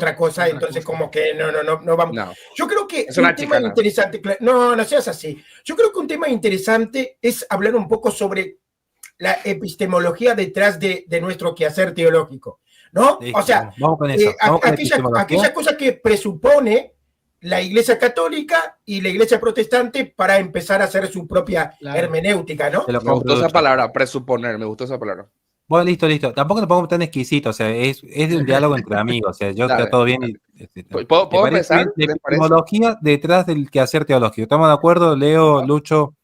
otra cosa, entonces como que no vamos. No. Yo creo que Es una un tema chicana. interesante, no seas así. Yo creo que un tema interesante es hablar un poco sobre la epistemología detrás de nuestro quehacer teológico, ¿no? Listo, o sea, vamos con eso. Vamos con aquella cosa que presupone la Iglesia Católica y la Iglesia Protestante para empezar a hacer su propia hermenéutica, ¿no? Me gustó esa palabra, presuponer, me gustó esa palabra. Bueno, listo. Tampoco nos ponemos tan exquisitos, o sea, es de un diálogo entre amigos, o sea, yo está todo bien. ¿Puedo empezar? La epistemología detrás del quehacer teológico. ¿Estamos de acuerdo, Leo, Lucho,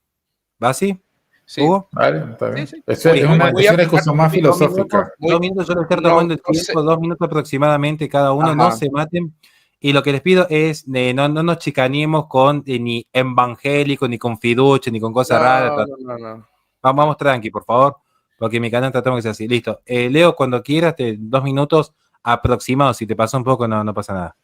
Basi? Sí. ¿Hugo? Vale, está bien. Sí. Es una discusión más filosófica. 2 minutos, yo les estoy tomando el tiempo, 2 minutos aproximadamente cada uno, no se maten. Y lo que les pido es no nos chicaneemos con ni evangélicos, ni con fiduche, ni con cosas raras. No. Vamos tranqui, por favor, porque mi canal tratamos que sea así. Listo. Leo, cuando quieras, 2 minutos aproximados. Si te pasa un poco, no pasa nada.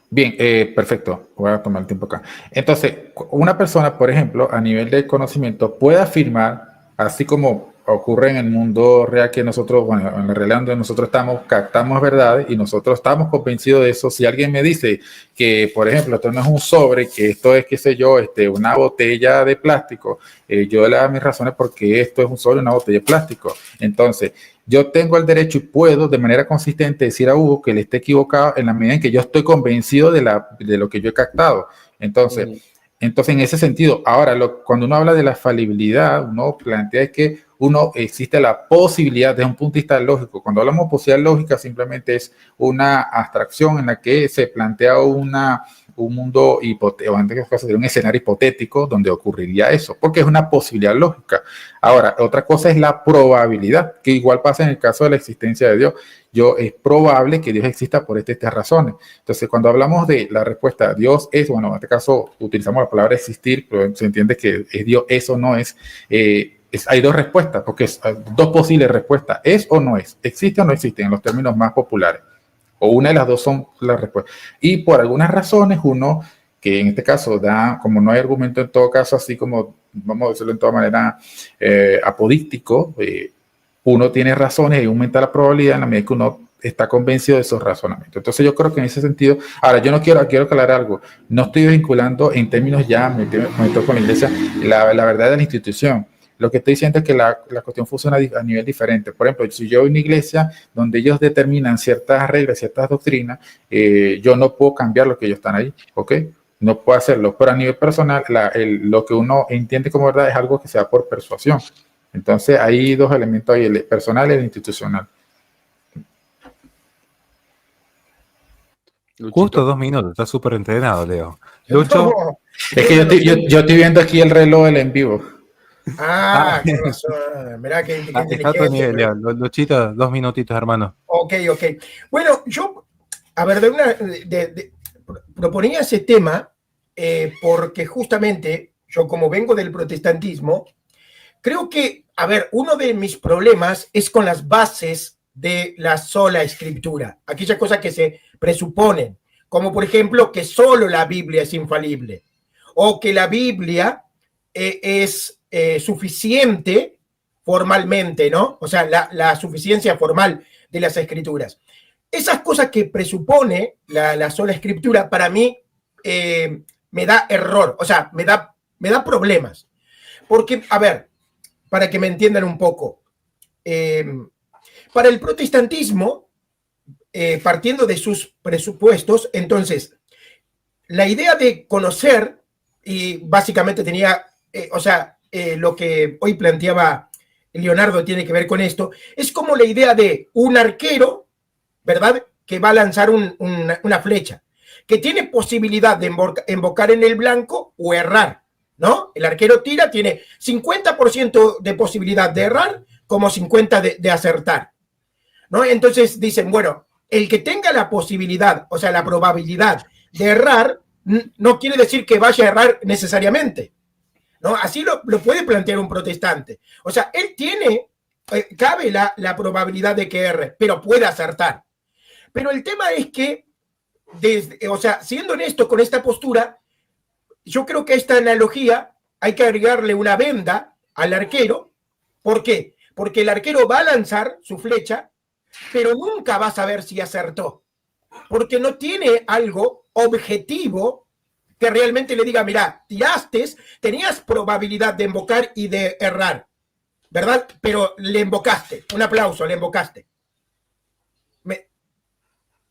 Bien, perfecto. Voy a tomar el tiempo acá. Entonces, una persona, por ejemplo, a nivel de conocimiento, puede afirmar, así como ocurre en el mundo real que nosotros, bueno, en la realidad donde nosotros captamos verdades y nosotros estamos convencidos de eso. Si alguien me dice que, por ejemplo, esto no es un sobre, que esto es, qué sé yo, una botella de plástico, yo le doy mis razones porque esto es un sobre, una botella de plástico. Entonces, yo tengo el derecho y puedo de manera consistente decir a Hugo que él esté equivocado en la medida en que yo estoy convencido de lo que yo he captado. Entonces, en ese sentido, ahora, cuando uno habla de la falibilidad, uno plantea que existe la posibilidad desde un punto de vista lógico. Cuando hablamos de posibilidad lógica, simplemente es una abstracción en la que se plantea un mundo hipotético, en este caso sería un escenario hipotético donde ocurriría eso, porque es una posibilidad lógica. Ahora, otra cosa es la probabilidad, que igual pasa en el caso de la existencia de Dios. Es probable que Dios exista por estas razones. Entonces, cuando hablamos de la respuesta, Dios es, bueno, en este caso utilizamos la palabra existir, pero se entiende que es Dios, eso no es. Hay dos respuestas, porque dos posibles respuestas, es o no es, existe o no existe, en los términos más populares, o una de las dos son las respuestas. Y por algunas razones, uno, que en este caso como no hay argumento en todo caso, así como, vamos a decirlo en toda manera, apodíctico, uno tiene razones y aumenta la probabilidad en la medida que uno está convencido de esos razonamientos. Entonces yo creo que en ese sentido, ahora yo quiero aclarar algo, no estoy vinculando en términos ya, me meto con la iglesia, la verdad de la institución. Lo que estoy diciendo es que la cuestión funciona a nivel diferente. Por ejemplo, si yo voy a una iglesia donde ellos determinan ciertas reglas, ciertas doctrinas, yo no puedo cambiar lo que ellos están ahí, ¿ok? No puedo hacerlo, pero a nivel personal, lo que uno entiende como verdad es algo que se da por persuasión. Entonces, hay dos elementos ahí, el personal y el institucional. Luchito. Justo 2 minutos, está súper entrenado, Leo. Lucho. Es que yo estoy viendo aquí el reloj del en vivo. Qué razón. Mirá qué inteligente. Nivel, Leo. Luchito, 2 minutitos, hermano. Ok. Bueno, yo, a ver, proponía ese tema porque justamente yo, como vengo del protestantismo, creo que, a ver, uno de mis problemas es con las bases de la sola escritura, aquellas cosas que se presuponen, como por ejemplo que solo la Biblia es infalible, o que la Biblia es suficiente formalmente, ¿no? O sea, la suficiencia formal de las escrituras. Esas cosas que presupone la sola escritura, para mí me da error, o sea, me da problemas. Porque, a ver, para que me entiendan un poco, para el protestantismo, partiendo de sus presupuestos, entonces, la idea de conocer, y básicamente tenía, lo que hoy planteaba Leonardo tiene que ver con esto, es como la idea de un arquero, ¿verdad?, que va a lanzar una flecha, que tiene posibilidad de embocar en el blanco o errar, ¿no? El arquero tira, tiene 50% de posibilidad de errar, como 50% de acertar, ¿no? Entonces dicen, bueno, el que tenga la posibilidad, o sea, la probabilidad de errar, no quiere decir que vaya a errar necesariamente, ¿no? Así lo puede plantear un protestante. O sea, él tiene, cabe la probabilidad de que erre, pero puede acertar. Pero el tema es que, siendo honesto con esta postura, yo creo que a esta analogía hay que agregarle una venda al arquero. ¿Por qué? Porque el arquero va a lanzar su flecha, pero nunca va a saber si acertó. porque no tiene algo objetivo que realmente le diga, mira, tiraste, tenías probabilidad de invocar y de errar, ¿verdad? Pero le invocaste. Un aplauso, le invocaste.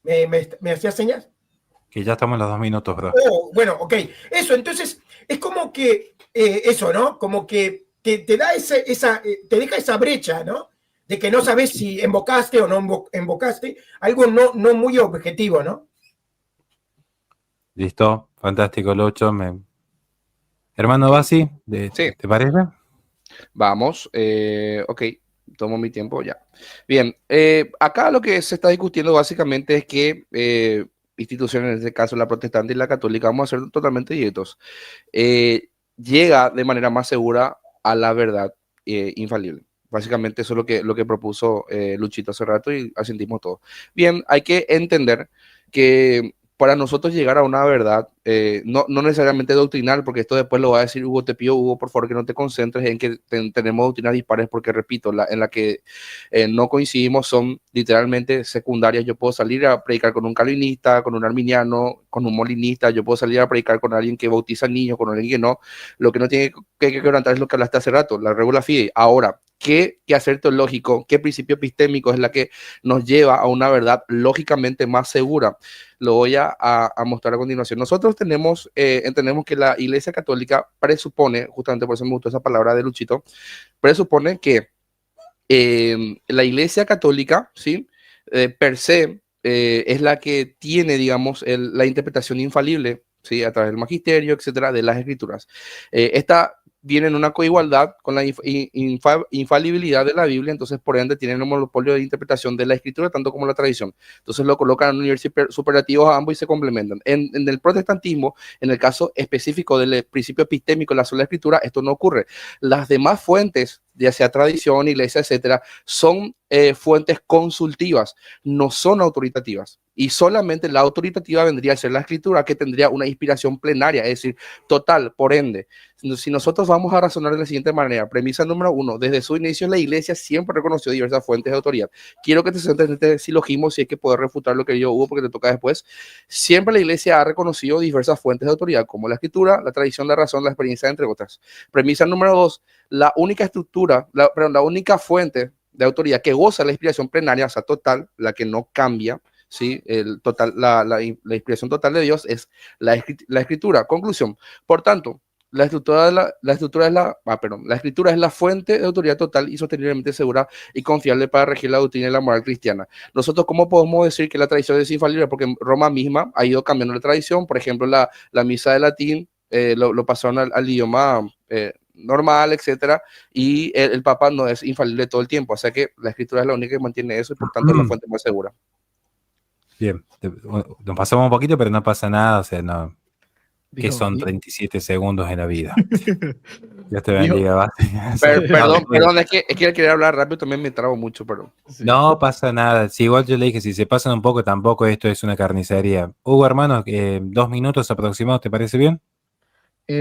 ¿Me hacías señas? Que ya estamos en los 2 minutos, bro. Oh, bueno, ok. Eso, entonces, es como que eso, ¿no? Como que te da te deja esa brecha, ¿no? De que no sabes si invocaste o no invocaste. Algo no muy objetivo, ¿no? Listo, fantástico, Lucho. Hermano Basi, Sí. ¿te parece? Vamos, ok, tomo mi tiempo ya. Bien, acá lo que se está discutiendo básicamente es que instituciones, en este caso la protestante y la católica, vamos a ser totalmente directos, llega de manera más segura a la verdad infalible. Básicamente eso es lo que propuso Luchito hace rato y asentimos todo. Bien, hay que entender que para nosotros llegar a una verdad, no necesariamente doctrinal, porque esto después lo va a decir Hugo, te pido, Hugo, por favor, que no te concentres en que tenemos doctrinas dispares, porque repito, en la que no coincidimos son literalmente secundarias. Yo puedo salir a predicar con un calvinista, con un arminiano, con un molinista, yo puedo salir a predicar con alguien que bautiza niños, con alguien que no. Lo que no tiene que quebrantar es lo que hablaste hace rato, la regula fide. Ahora, ¿qué hacer teológico? ¿Qué principio epistémico es la que nos lleva a una verdad lógicamente más segura? Lo voy a mostrar a continuación. Nosotros entendemos que la Iglesia Católica presupone, justamente por eso me gustó esa palabra de Luchito, presupone que la Iglesia Católica, ¿sí? Per se, es la que tiene, digamos, la interpretación infalible, ¿sí? A través del magisterio, etcétera, de las Escrituras. Esta viene en una coigualdad con la infalibilidad de la Biblia, entonces por ende tienen un monopolio de interpretación de la Escritura tanto como la tradición. Entonces lo colocan en un nivel superlativo a ambos y se complementan. En el protestantismo, en el caso específico del principio epistémico de la sola Escritura, esto no ocurre. Las demás fuentes, ya sea tradición, iglesia, etcétera, son fuentes consultivas, no son autoritativas. Y solamente la autoritativa vendría a ser la Escritura, que tendría una inspiración plenaria, es decir, total. Por ende, si nosotros vamos a razonar de la siguiente manera, premisa número 1, desde su inicio la Iglesia siempre reconoció diversas fuentes de autoridad. Quiero que te centres en este silogismo, si es que poder refutar lo que yo hubo, porque te toca después. Siempre la Iglesia ha reconocido diversas fuentes de autoridad, como la Escritura, la tradición, la razón, la experiencia, entre otras. Premisa número 2, la única estructura, la única fuente de autoridad que goza la inspiración plenaria, o sea, total, la que no cambia, ¿sí? La inspiración total de Dios es la Escritura. Conclusión. Por tanto, la Escritura es la fuente de autoridad total y sosteniblemente segura y confiable para regir la doctrina y la moral cristiana. Nosotros, ¿cómo podemos decir que la tradición es infalible? Porque Roma misma ha ido cambiando la tradición. Por ejemplo, la misa de latín lo pasaron al idioma normal, etcétera, y el Papa no es infalible todo el tiempo, o sea que la Escritura es la única que mantiene eso y por tanto es la fuente más segura. Bien, nos pasamos un poquito, pero no pasa nada, o sea, no. ¿Qué son 37 segundos en la vida? Ya te bendiga, Perdón, es que quería hablar rápido, también me trabo mucho, pero... Sí. No pasa nada, si igual yo le dije, si se pasan un poco, tampoco esto es una carnicería. Hugo, hermano, 2 minutos aproximados, ¿te parece bien?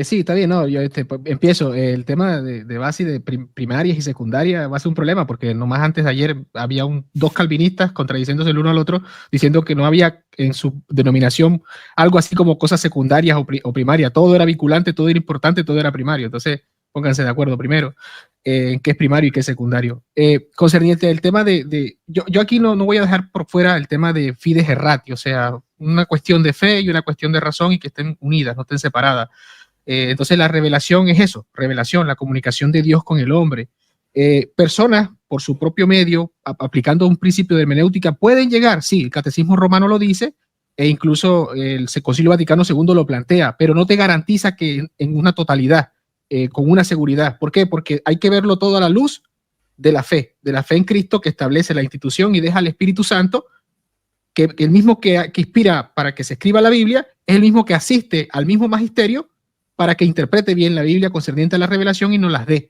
Sí, está bien, no, yo empiezo. El tema de base de primarias y secundarias va a ser un problema porque nomás antes de ayer había dos calvinistas contradiciéndose el uno al otro, diciendo que no había en su denominación algo así como cosas secundarias o primarias. Todo era vinculante, todo era importante, todo era primario. Entonces, pónganse de acuerdo primero en qué es primario y qué es secundario. Concerniente al tema yo aquí no voy a dejar por fuera el tema de fides erratio, o sea, una cuestión de fe y una cuestión de razón y que estén unidas, no estén separadas. Entonces la revelación es eso, revelación, la comunicación de Dios con el hombre. Personas por su propio medio, aplicando un principio de hermenéutica, pueden llegar, sí, el Catecismo Romano lo dice, e incluso el Concilio Vaticano II lo plantea, pero no te garantiza que en una totalidad, con una seguridad. ¿Por qué? Porque hay que verlo todo a la luz de la fe en Cristo que establece la institución y deja al Espíritu Santo, que el mismo que inspira para que se escriba la Biblia, es el mismo que asiste al mismo magisterio para que interprete bien la Biblia concerniente a la revelación y nos dé,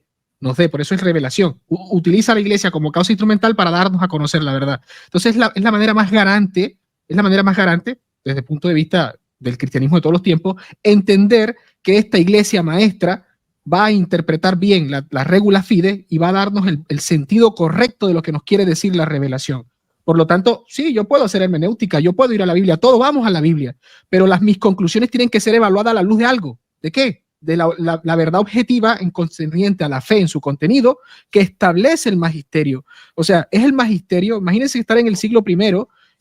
por eso es revelación. Utiliza a la iglesia como causa instrumental para darnos a conocer la verdad. Entonces es la manera más garante, desde el punto de vista del cristianismo de todos los tiempos, entender que esta iglesia maestra va a interpretar bien la regula fide y va a darnos el sentido correcto de lo que nos quiere decir la revelación. Por lo tanto, sí, yo puedo hacer hermenéutica, yo puedo ir a la Biblia, todos vamos a la Biblia, pero mis conclusiones tienen que ser evaluadas a la luz de algo. ¿De qué? De la verdad objetiva en concerniente a la fe en su contenido que establece el magisterio. O sea, es el magisterio. Imagínense estar en el siglo I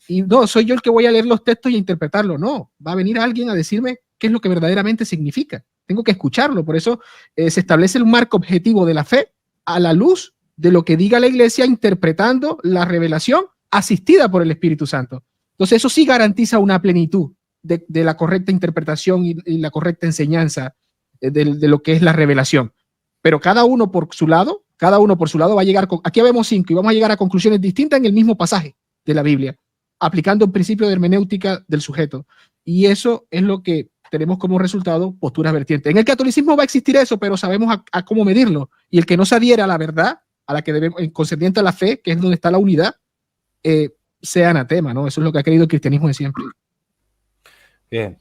y no, soy yo el que voy a leer los textos y a interpretarlo. No, va a venir alguien a decirme qué es lo que verdaderamente significa. Tengo que escucharlo. Por eso se establece un marco objetivo de la fe a la luz de lo que diga la iglesia, interpretando la revelación asistida por el Espíritu Santo. Entonces eso sí garantiza una plenitud de la correcta interpretación y la correcta enseñanza de lo que es la revelación. Pero cada uno por su lado va a llegar, aquí vemos 5 y vamos a llegar a conclusiones distintas en el mismo pasaje de la Biblia, aplicando el principio de hermenéutica del sujeto. Y eso es lo que tenemos como resultado posturas vertientes. En el catolicismo va a existir eso, pero sabemos a cómo medirlo. Y el que no se adhiera a la verdad, a la que debemos, concerniente a la fe, que es donde está la unidad, sea anatema, ¿no? Eso es lo que ha querido el cristianismo de siempre. Bien.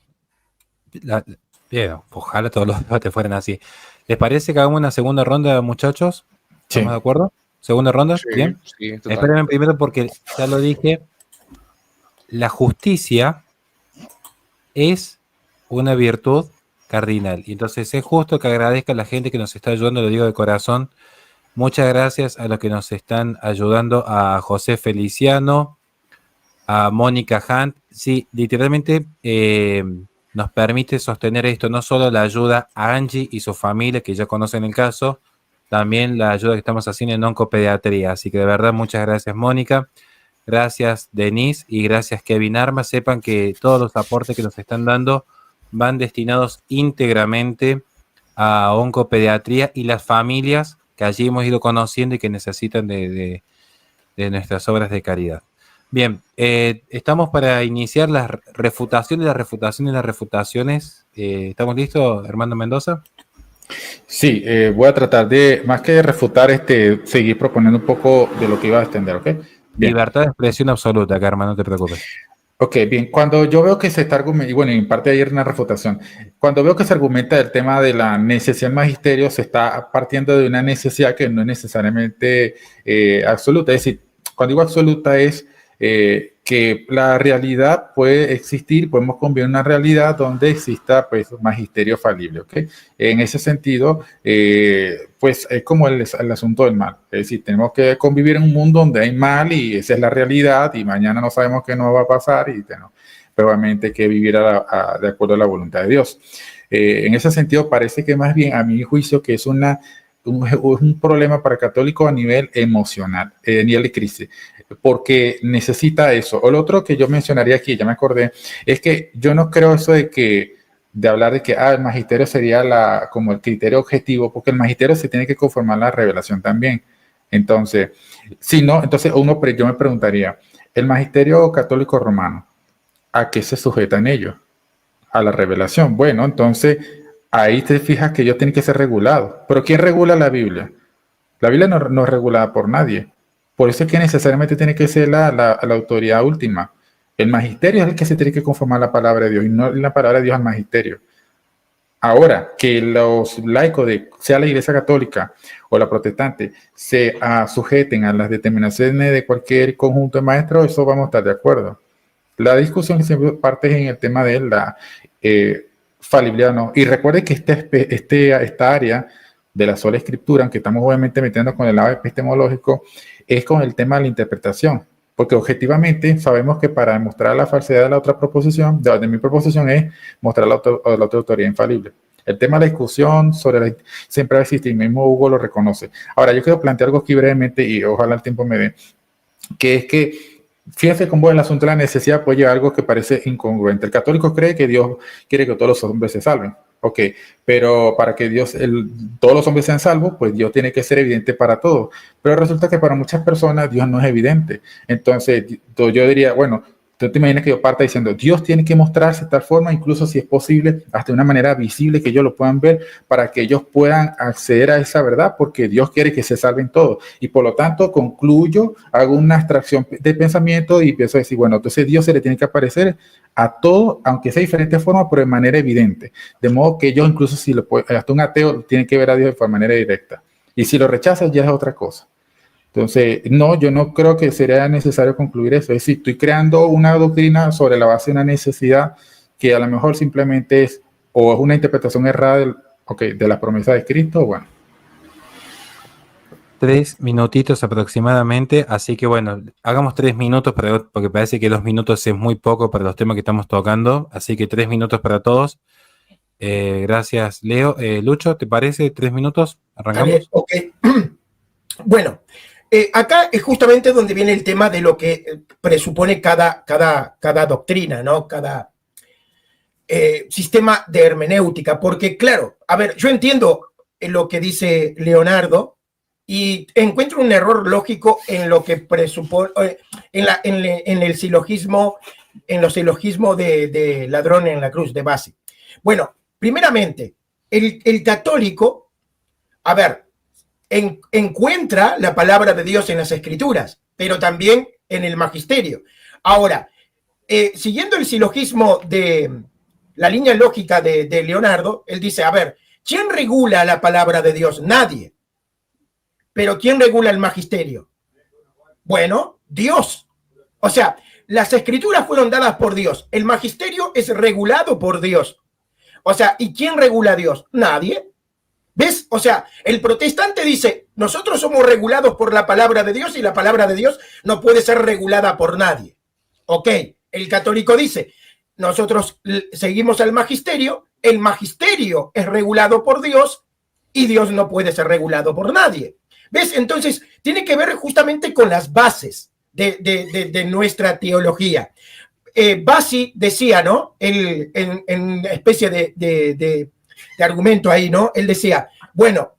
Bien, ojalá todos los debates fueran así. ¿Les parece que hagamos una segunda ronda, muchachos? ¿Estamos de acuerdo? ¿Segunda ronda? Sí, Bien. Sí, Espérenme primero porque ya lo dije. La justicia es una virtud cardinal. Y entonces es justo que agradezca a la gente que nos está ayudando, lo digo de corazón. Muchas gracias a los que nos están ayudando, a José Feliciano, a Mónica Hunt. Sí, literalmente nos permite sostener esto, no solo la ayuda a Angie y su familia, que ya conocen el caso, también la ayuda que estamos haciendo en oncopediatría. Así que de verdad, muchas gracias, Mónica. Gracias, Denise, y gracias, Kevin Armas. Sepan que todos los aportes que nos están dando van destinados íntegramente a oncopediatría y las familias que allí hemos ido conociendo y que necesitan de nuestras obras de caridad. Bien, estamos para iniciar las refutaciones. ¿Estamos listos, Armando Mendoza? Sí, voy a tratar de, más que refutar, seguir proponiendo un poco de lo que iba a extender, ¿ok? Bien. Libertad de expresión absoluta, Carmen, no te preocupes. Ok, bien, cuando yo veo que se está argumentando, y bueno, en parte ayer una refutación, cuando veo que se argumenta el tema de la necesidad del magisterio, se está partiendo de una necesidad que no es necesariamente absoluta. Es decir, cuando digo absoluta es que la realidad puede existir, podemos convivir en una realidad donde exista pues magisterio falible, ¿ok? En ese sentido, pues es como el asunto del mal, es decir, tenemos que convivir en un mundo donde hay mal y esa es la realidad y mañana no sabemos qué nos va a pasar y bueno, probablemente hay que vivir de acuerdo a la voluntad de Dios. En ese sentido, parece que más bien, a mi juicio, que es un problema para católicos a nivel emocional, a nivel de crisis, porque necesita eso. O lo otro que yo mencionaría aquí, ya me acordé, es que yo no creo eso de hablar de que el magisterio sería como el criterio objetivo, porque el magisterio se tiene que conformar la revelación también. Entonces, si no, entonces yo me preguntaría, ¿el magisterio católico romano a qué se sujetan ellos? A la revelación. Bueno, entonces ahí te fijas que ellos tienen que ser regulados. Pero ¿quién regula la Biblia? La Biblia no es regulada por nadie. Por eso es que necesariamente tiene que ser la autoridad última. El magisterio es el que se tiene que conformar la palabra de Dios y no la palabra de Dios al magisterio. Ahora, que los laicos, sea la Iglesia Católica o la protestante, se sujeten a las determinaciones de cualquier conjunto de maestros, eso vamos a estar de acuerdo. La discusión que siempre parte en el tema de la falibilidad, ¿no? Y recuerde que esta área de la sola escritura, aunque estamos obviamente metiendo con el lado epistemológico, es con el tema de la interpretación, porque objetivamente sabemos que para demostrar la falsedad de la otra proposición, de mi proposición es mostrar la otra autoridad infalible. El tema de la discusión siempre va a existir, mismo Hugo lo reconoce. Ahora, yo quiero plantear algo aquí brevemente y ojalá el tiempo me dé, que es que fíjense cómo el asunto de la necesidad puede llevar a algo que parece incongruente. El católico cree que Dios quiere que todos los hombres se salven. Ok, pero para que todos los hombres sean salvos, pues Dios tiene que ser evidente para todos. Pero resulta que para muchas personas Dios no es evidente. Entonces yo diría, bueno, tú te imaginas que yo parta diciendo, Dios tiene que mostrarse de tal forma, incluso si es posible, hasta de una manera visible que ellos lo puedan ver, para que ellos puedan acceder a esa verdad, porque Dios quiere que se salven todos. Y por lo tanto concluyo, hago una abstracción de pensamiento y empiezo a decir, bueno, entonces Dios se le tiene que aparecer a todos, aunque sea de diferente forma, pero de manera evidente. De modo que ellos, incluso hasta un ateo, tiene que ver a Dios de manera directa. Y si lo rechazan, ya es otra cosa. Entonces, no, yo no creo que sería necesario concluir eso. Es decir, estoy creando una doctrina sobre la base de una necesidad que a lo mejor simplemente es o es una interpretación errada de la promesa de Cristo, bueno. 3 minutitos aproximadamente, así que bueno, hagamos 3 minutos porque parece que 2 minutos es muy poco para los temas que estamos tocando, así que 3 minutos para todos. Gracias, Leo. Lucho, ¿te parece 3 minutos? ¿Arrancamos? Ok. Bueno, acá es justamente donde viene el tema de lo que presupone cada doctrina, ¿no? Cada sistema de hermenéutica, porque claro, a ver, yo entiendo lo que dice Leonardo y encuentro un error lógico en lo que presupone, en el silogismo, en los silogismos de ladrón en la cruz de Bassi. Bueno, primeramente, el católico, a ver, encuentra la palabra de Dios en las Escrituras, pero también en el magisterio. Ahora, siguiendo el silogismo de la línea lógica de Leonardo, él dice, a ver, ¿quién regula la palabra de Dios? Nadie. Pero ¿quién regula el magisterio? Bueno, Dios. O sea, las Escrituras fueron dadas por Dios. El magisterio es regulado por Dios. O sea, ¿y quién regula a Dios? Nadie. ¿Ves? O sea, el protestante dice, nosotros somos regulados por la palabra de Dios y la palabra de Dios no puede ser regulada por nadie. Ok, el católico dice, nosotros seguimos al magisterio, el magisterio es regulado por Dios y Dios no puede ser regulado por nadie. ¿Ves? Entonces, tiene que ver justamente con las bases de nuestra teología. Bassi decía, ¿no? En una especie de argumento ahí, ¿no? Él decía, bueno,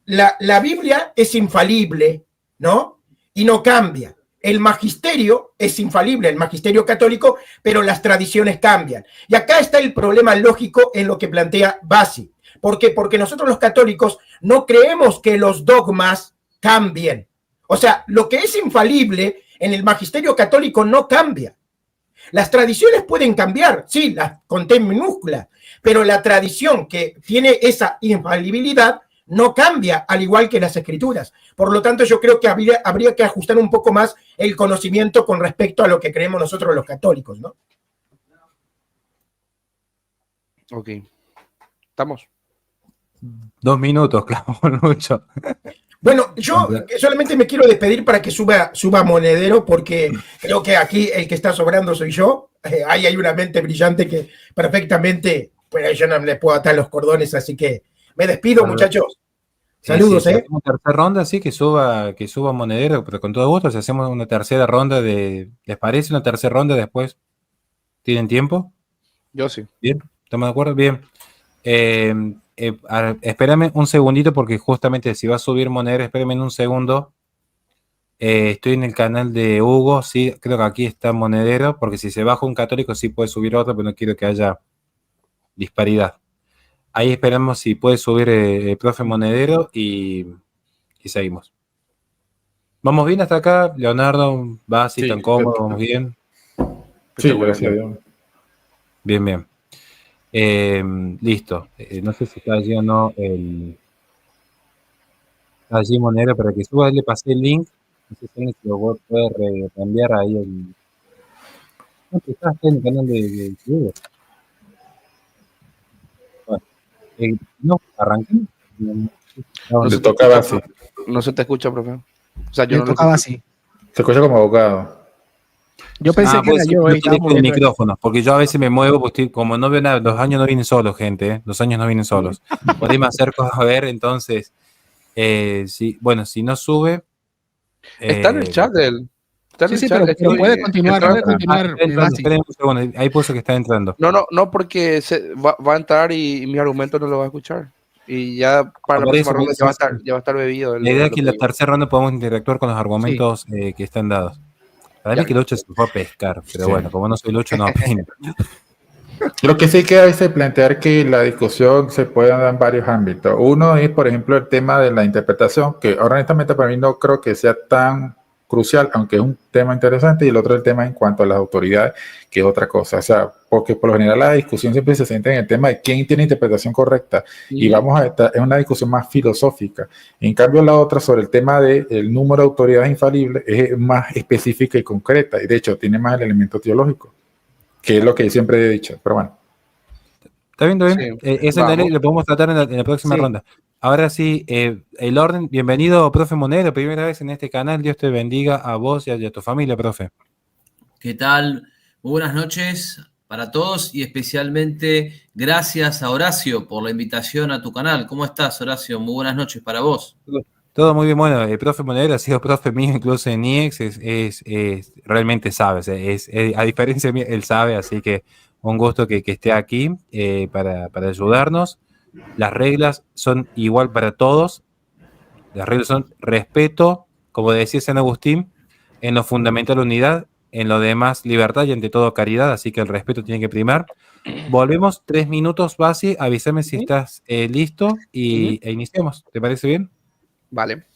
la Biblia es infalible, ¿no? Y no cambia. El magisterio es infalible, el magisterio católico, pero las tradiciones cambian. Y acá está el problema lógico en lo que plantea Bassi. ¿Por qué? Porque nosotros los católicos no creemos que los dogmas cambien. O sea, lo que es infalible en el magisterio católico no cambia. Las tradiciones pueden cambiar, sí, las con T minúscula, pero la tradición que tiene esa infalibilidad no cambia, al igual que las Escrituras. Por lo tanto, yo creo que habría que ajustar un poco más el conocimiento con respecto a lo que creemos nosotros los católicos, ¿no? Ok. ¿Estamos? 2 minutos, claro, Lucho. Bueno, yo solamente me quiero despedir para que suba Monedero, porque creo que aquí el que está sobrando soy yo. Ahí hay una mente brillante que perfectamente, pues yo no le puedo atar los cordones, así que me despido, muchachos. Saludos, Si hacemos tercera ronda, sí, que suba Monedero, pero con todo gusto, si hacemos una tercera ronda ¿les parece una tercera ronda después? ¿Tienen tiempo? Yo sí. Bien, ¿estamos de acuerdo? Bien. Espérame un segundito porque justamente si va a subir Monedero, espérame un segundo. Estoy en el canal de Hugo, sí, creo que aquí está Monedero, porque si se baja un católico sí puede subir otro, pero no quiero que haya disparidad. Ahí esperamos si puede subir el profe Monedero y seguimos. ¿Vamos bien hasta acá? Leonardo, ¿va así tan cómodo? ¿Vamos bien? Sí, gracias a Dios. Bien. Listo. No sé si está allí o no allí Monedero para que suba. Le pasé el link. No sé si alguien se lo puede cambiar ahí. No, que está en el canal de Hugo. Bueno, no, arranquemos. No Se tocaba así. No se te escucha, profe. O sea, yo Le no lo tocaba escucho. así. Se escucha como abogado. Yo pensé que era yo. No Ahí estaba el moviendo. micrófono, porque yo a veces me muevo, pues, como no veo nada, los años no vienen solos, gente, ¿eh? Los años no vienen solos. Podemos hacer cosas a ver, entonces, sí, bueno, si no sube... Está en el chat de él. Está en Sí, el sí, chat. pero Estoy puede continuar, entrando. Bassi. esperen un segundo, ahí puso que está entrando. No, porque va a entrar y mi argumento no lo va a escuchar. Y ya para la Por próxima eso, ronda ya va a estar bebido. La idea es que en la tercera ronda podamos interactuar con los argumentos que están dados. Para mí que Lucho se fue a pescar, pero bueno, como no soy Lucho, no opino. Lo que sí que hay que plantear que la discusión se puede dar en varios ámbitos. Uno es, por ejemplo, el tema de la interpretación, que honestamente para mí no creo que sea tan crucial, aunque es un tema interesante, y el otro es el tema en cuanto a las autoridades, que es otra cosa. O sea, porque por lo general la discusión siempre se centra en el tema de quién tiene interpretación correcta, y vamos a estar en una discusión más filosófica. En cambio, la otra sobre el tema del número de autoridades infalibles es más específica y concreta, y de hecho tiene más el elemento teológico, que es lo que siempre he dicho, pero bueno. ¿Está bien? ¿Está bien? Sí, Ese vamos. lo podemos tratar en la próxima Sí. ronda. Ahora sí, el orden. Bienvenido, profe Monero, primera vez en este canal. Dios te bendiga a vos y a tu familia, profe. ¿Qué tal? Muy buenas noches para todos y especialmente gracias a Horacio por la invitación a tu canal. ¿Cómo estás, Horacio? Muy buenas noches para vos. Todo muy bien. Bueno, el profe Monero ha sido profe mío incluso en IEX. Realmente sabe. A diferencia de mí, él sabe, así que un gusto que esté aquí para ayudarnos. Las reglas son igual para todos. Las reglas son respeto, como decía San Agustín, en lo fundamental unidad, en lo demás libertad y ante todo caridad, así que el respeto tiene que primar. Volvemos 3 minutos, Basi, avísame si estás listo e iniciamos. ¿Te parece bien? Vale.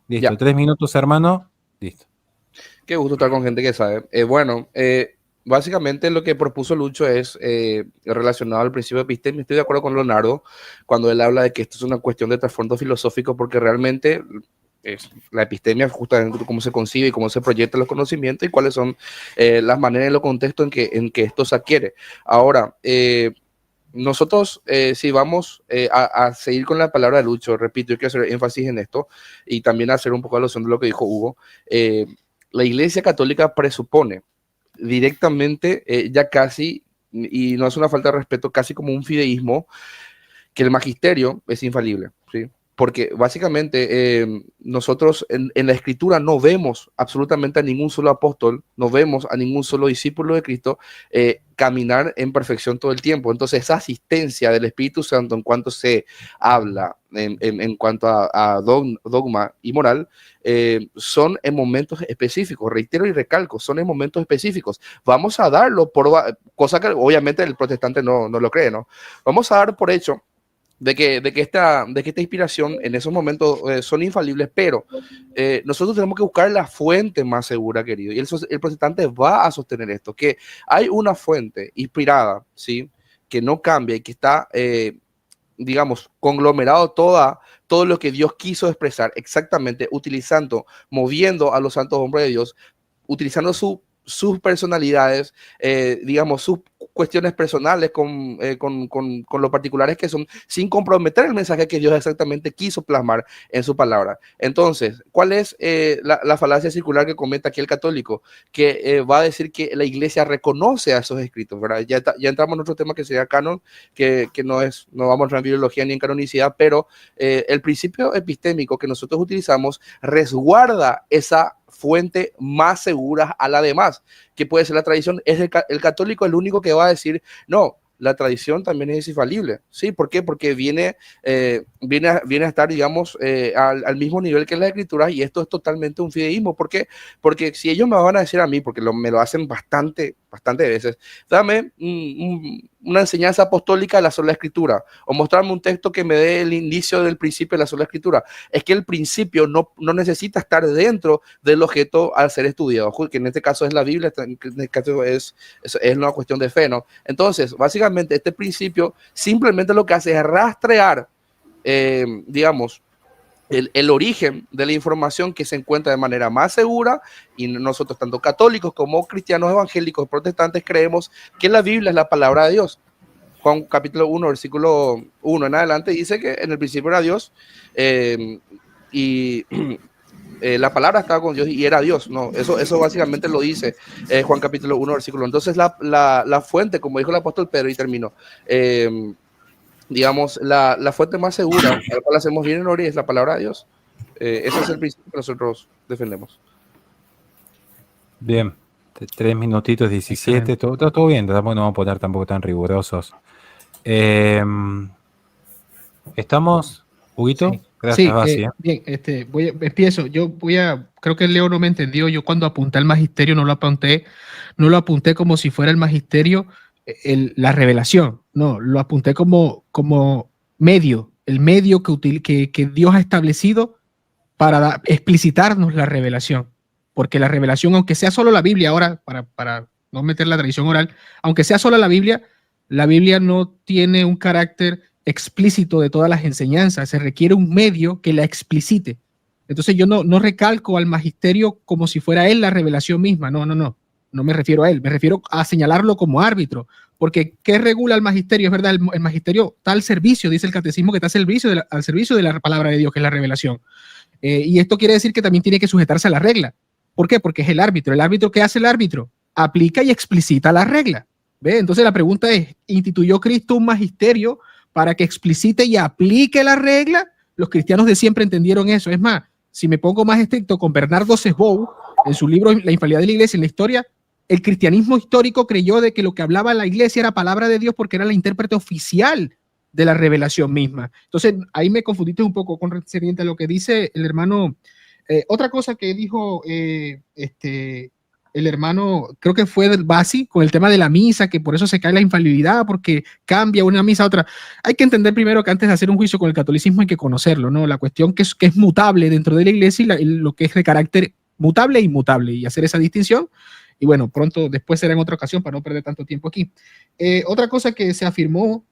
Listo, Ya. 3 minutos, hermano. Listo. Qué gusto estar con gente que sabe. Básicamente lo que propuso Lucho es relacionado al principio de epistemia. Estoy de acuerdo con Leonardo cuando él habla de que esto es una cuestión de trasfondo filosófico, porque realmente es la epistemia justamente cómo se concibe y cómo se proyectan los conocimientos y cuáles son las maneras y los contextos en que esto se adquiere. Ahora, nosotros, si vamos a seguir con la palabra de Lucho, repito, yo quiero hacer énfasis en esto y también hacer un poco alusión de lo que dijo Hugo. La Iglesia Católica presupone directamente, ya casi, y no es una falta de respeto, casi como un fideísmo, que el magisterio es infalible, ¿sí? Porque básicamente nosotros en la Escritura no vemos absolutamente a ningún solo apóstol, no vemos a ningún solo discípulo de Cristo caminar en perfección todo el tiempo. Entonces esa asistencia del Espíritu Santo en cuanto se habla, en cuanto a dogma y moral, son en momentos específicos, reitero y recalco, son en momentos específicos. Vamos a darlo por cosa que obviamente el protestante no lo cree, ¿no? Vamos a dar por hecho de que esta inspiración en esos momentos son infalibles, pero nosotros tenemos que buscar la fuente más segura, querido. Y el protestante va a sostener esto, que hay una fuente inspirada, ¿sí? Que no cambia y que está, digamos, conglomerado todo lo que Dios quiso expresar exactamente, moviendo a los santos hombres de Dios, utilizando sus personalidades, digamos, sus cuestiones personales con lo particulares que son, sin comprometer el mensaje que Dios exactamente quiso plasmar en su palabra. Entonces, ¿cuál es la falacia circular que comenta aquí el católico? Que va a decir que la iglesia reconoce a esos escritos, ¿verdad? Ya entramos en otro tema que sería canon, que no vamos a entrar en biología ni en canonicidad, pero el principio epistémico que nosotros utilizamos resguarda esa fuente más segura a la demás, que puede ser la tradición. Es el católico el único que va a decir, no, la tradición también es infalible. ¿Sí? ¿Por qué? Porque viene a estar, digamos, al mismo nivel que las escrituras, y esto es totalmente un fideísmo. ¿Por qué? Porque si ellos me van a decir a mí, porque me lo hacen bastante veces, dame una enseñanza apostólica de la sola escritura, o mostrarme un texto que me dé el indicio del principio de la sola escritura. Es que el principio no necesita estar dentro del objeto al ser estudiado, que en este caso es la Biblia, en este caso es una cuestión de fe, ¿no? Entonces, básicamente, este principio simplemente lo que hace es rastrear, digamos, el origen de la información que se encuentra de manera más segura, y nosotros, tanto católicos como cristianos evangélicos protestantes, creemos que la Biblia es la palabra de Dios. Juan capítulo 1, versículo 1 en adelante, dice que en el principio era Dios, la palabra estaba con Dios y era Dios, ¿no? Eso básicamente lo dice Juan capítulo 1, versículo 1. Entonces la fuente, como dijo el apóstol Pedro, y terminó, digamos, la fuente más segura a la cual hacemos bien en ori es la palabra de Dios. Ese es el principio que nosotros defendemos. Bien, 3 minutitos 17, todo bien, no vamos a poner tampoco tan rigurosos. ¿Estamos, Huguito? Sí. Gracias, Sí, Basi. bien, empiezo. Creo que Leo no me entendió. Yo cuando apunté al magisterio no lo apunté como si fuera el magisterio la revelación. No, lo apunté como medio, el medio que Dios ha establecido para explicitarnos la revelación. porque la revelación, aunque sea solo la Biblia, ahora, para no meter la tradición oral, aunque sea solo la Biblia no tiene un carácter explícito de todas las enseñanzas, se requiere un medio que la explicite. Entonces yo no recalco al magisterio como si fuera él la revelación misma, no me refiero a él, me refiero a señalarlo como árbitro, porque ¿qué regula el magisterio? Es verdad, el magisterio está al servicio, dice el catecismo, que está al servicio de la palabra de Dios, que es la revelación. Y esto quiere decir que también tiene que sujetarse a la regla. ¿Por qué? Porque es el árbitro. ¿El árbitro qué hace el árbitro? Aplica y explicita la regla. ¿Ve? Entonces la pregunta es, ¿instituyó Cristo un magisterio para que explicite y aplique la regla? Los cristianos de siempre entendieron eso. Es más, si me pongo más estricto con Bernardo Sesbou, en su libro La infalibilidad de la Iglesia en la historia, el cristianismo histórico creyó de que lo que hablaba la Iglesia era palabra de Dios porque era la intérprete oficial de la revelación misma. Entonces, ahí me confundiste un poco con referente a lo que dice el hermano. Otra cosa que dijo el hermano, creo que fue del Basi, con el tema de la misa, que por eso se cae la infalibilidad, porque cambia una misa a otra. Hay que entender primero que antes de hacer un juicio con el catolicismo hay que conocerlo, ¿no? La cuestión que es mutable dentro de la Iglesia y lo que es de carácter mutable e inmutable, y hacer esa distinción. Y bueno, pronto, después será en otra ocasión para no perder tanto tiempo aquí. Otra cosa que se afirmó,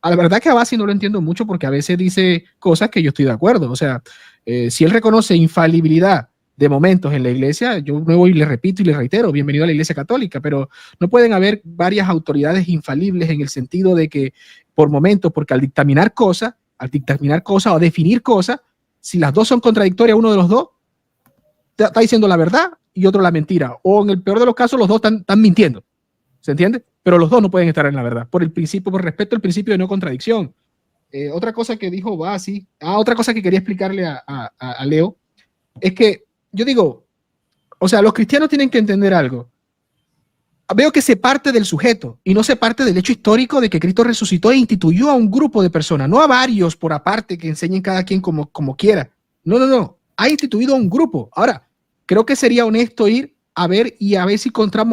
a la verdad que a Basi no lo entiendo mucho porque a veces dice cosas que yo estoy de acuerdo. O sea, si él reconoce infalibilidad de momentos en la iglesia, yo me voy y le repito y le reitero, bienvenido a la Iglesia Católica, pero no pueden haber varias autoridades infalibles en el sentido de que por momentos, porque al dictaminar cosas o definir cosas, si las dos son contradictorias, uno de los dos está diciendo la verdad y otro la mentira, o en el peor de los casos los dos están mintiendo, ¿se entiende? Pero los dos no pueden estar en la verdad, por respeto al principio de no contradicción. Otra cosa que dijo Basi, otra cosa que quería explicarle a Leo, es que yo digo, o sea, los cristianos tienen que entender algo. Veo que se parte del sujeto y no se parte del hecho histórico de que Cristo resucitó e instituyó a un grupo de personas, no a varios por aparte que enseñen cada quien como quiera. No. Ha instituido a un grupo. Ahora, creo que sería honesto ir a ver si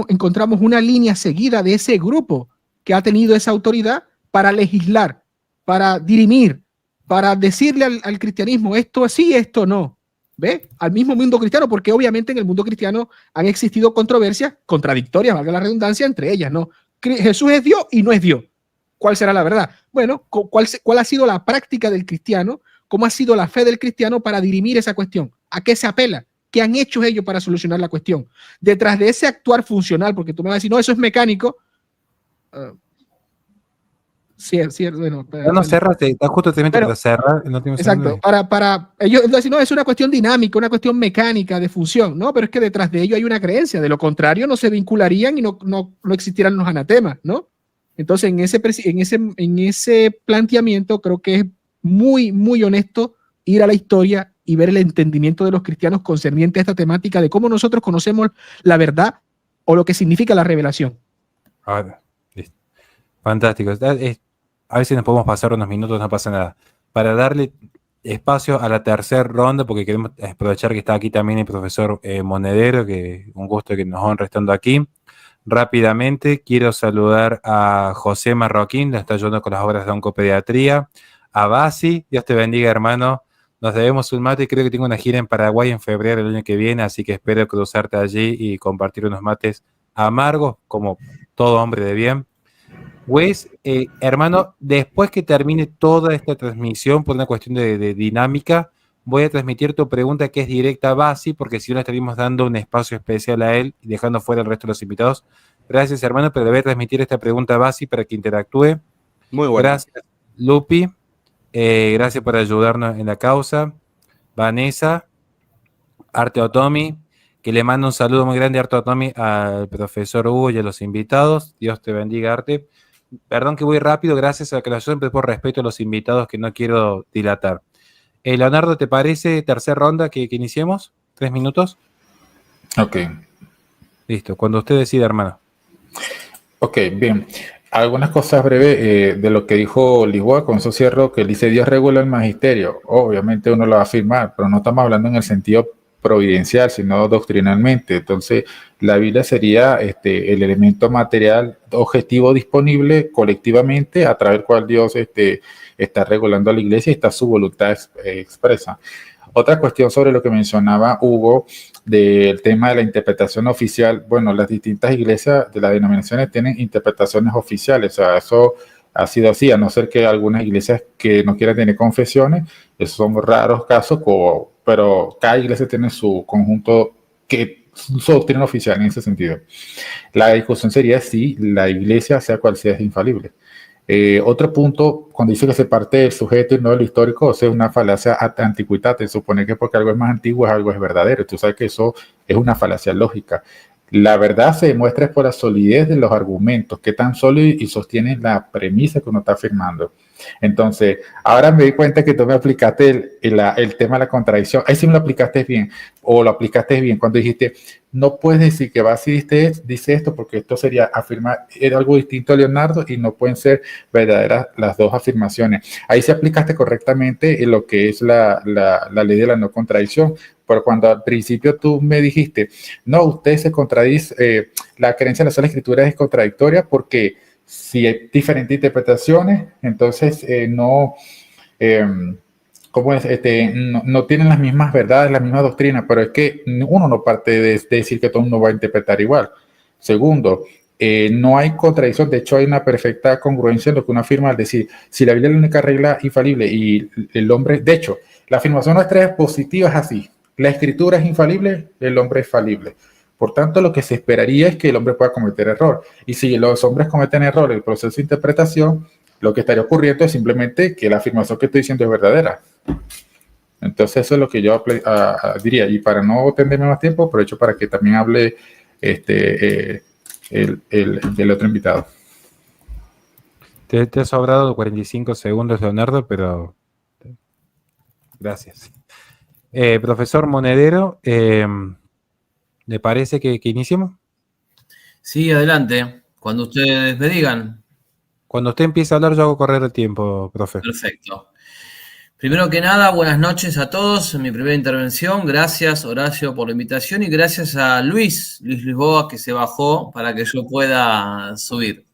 encontramos una línea seguida de ese grupo que ha tenido esa autoridad para legislar, para dirimir, para decirle al cristianismo esto sí, esto no. ¿Ve? Al mismo mundo cristiano, porque obviamente en el mundo cristiano han existido controversias contradictorias, valga la redundancia, entre ellas, ¿no? Jesús es Dios y no es Dios. ¿Cuál será la verdad? Bueno, ¿cuál ha sido la práctica del cristiano? ¿Cómo ha sido la fe del cristiano para dirimir esa cuestión? ¿A qué se apela? ¿Qué han hecho ellos para solucionar la cuestión? Detrás de ese actuar funcional, porque tú me vas a decir, no, eso es mecánico. Sí, bueno. No cerraste, está justo para cerrar. Exacto, para ellos decir, no, es una cuestión dinámica, una cuestión mecánica de función, ¿no? Pero es que detrás de ello hay una creencia, de lo contrario no se vincularían y no existieran los anatemas, ¿no? Entonces, en ese planteamiento creo que es muy, muy honesto ir a la historia y ver el entendimiento de los cristianos concerniente a esta temática de cómo nosotros conocemos la verdad o lo que significa la revelación. Fantástico. A veces nos podemos pasar unos minutos, no pasa nada. Para darle espacio a la tercera ronda, porque queremos aprovechar que está aquí también el profesor Monedero, que un gusto que nos honre estando aquí. Rápidamente, quiero saludar a José Marroquín, que está ayudando con las obras de oncopediatría. A Basi, Dios te bendiga, hermano. Nos debemos un mate, creo que tengo una gira en Paraguay en febrero del año que viene, así que espero cruzarte allí y compartir unos mates amargos, como todo hombre de bien. Wes, hermano, después que termine toda esta transmisión, por una cuestión de dinámica, voy a transmitir tu pregunta que es directa a Basi, porque si no le estaríamos dando un espacio especial a él y dejando fuera el resto de los invitados. Gracias, hermano, pero le voy a transmitir esta pregunta a Basi para que interactúe. Muy bueno. Gracias, Lupi. Gracias por ayudarnos en la causa. Vanessa, Arte Otomi, que le mando un saludo muy grande, Arte Otomi, al profesor Hugo y a los invitados. Dios te bendiga, Arte. Perdón que voy rápido, gracias a la aclaración, pero por respeto a los invitados que no quiero dilatar. Leonardo, ¿te parece tercera ronda que iniciemos? 3 minutos. Ok. Listo, cuando usted decida, hermano. Ok, bien. Algunas cosas breves de lo que dijo Lisboa, con eso cierro, que él dice Dios regula el magisterio. Obviamente uno lo va a afirmar, pero no estamos hablando en el sentido providencial, sino doctrinalmente. Entonces, la Biblia sería el elemento material objetivo disponible colectivamente a través del cual Dios está regulando a la iglesia y está su voluntad expresa. Otra cuestión sobre lo que mencionaba Hugo del tema de la interpretación oficial. Bueno, las distintas iglesias de las denominaciones tienen interpretaciones oficiales, o sea, eso ha sido así, a no ser que algunas iglesias que no quieran tener confesiones, esos son raros casos, pero cada iglesia tiene su conjunto, su doctrina oficial en ese sentido. La discusión sería si la iglesia, sea cual sea, es infalible. Otro punto, cuando dice que se parte del sujeto y no del histórico, o sea, es una falacia antiquitatis, te supone que porque algo es más antiguo, algo es verdadero. Tú sabes que eso es una falacia lógica. La verdad se demuestra por la solidez de los argumentos, que tan sólidos y sostienen la premisa que uno está afirmando. Entonces, ahora me di cuenta que tú me aplicaste el tema de la contradicción. Ahí sí me lo aplicaste bien, o lo aplicaste bien cuando dijiste, no puedes decir que Bassi dice esto, porque esto sería afirmar, era algo distinto a Leonardo y no pueden ser verdaderas las dos afirmaciones. Ahí sí aplicaste correctamente en lo que es la ley de la no contradicción. Pero cuando al principio tú me dijiste, no, usted se contradice, la creencia de la sola escritura es contradictoria porque si hay diferentes interpretaciones, entonces ¿cómo es? No tienen las mismas verdades, las mismas doctrinas, pero es que uno no parte de decir que todo el mundo va a interpretar igual. Segundo, no hay contradicción, de hecho hay una perfecta congruencia en lo que uno afirma al decir, si la Biblia es la única regla infalible y el hombre, de hecho, la afirmación nuestra es positiva, es así. La escritura es infalible, el hombre es falible. Por tanto, lo que se esperaría es que el hombre pueda cometer error. Y si los hombres cometen error en el proceso de interpretación, lo que estaría ocurriendo es simplemente que la afirmación que estoy diciendo es verdadera. Entonces, eso es lo que yo diría. Y para no tenerme más tiempo, aprovecho para que también hable el otro invitado. Te ha sobrado 45 segundos, Leonardo, pero gracias. Profesor Monedero, ¿le parece que iniciemos? Sí, adelante. Cuando ustedes me digan. Cuando usted empiece a hablar, yo hago correr el tiempo, profe. Perfecto. Primero que nada, buenas noches a todos. En mi primera intervención, gracias Horacio por la invitación y gracias a Luis Lisboa que se bajó para que yo pueda subir.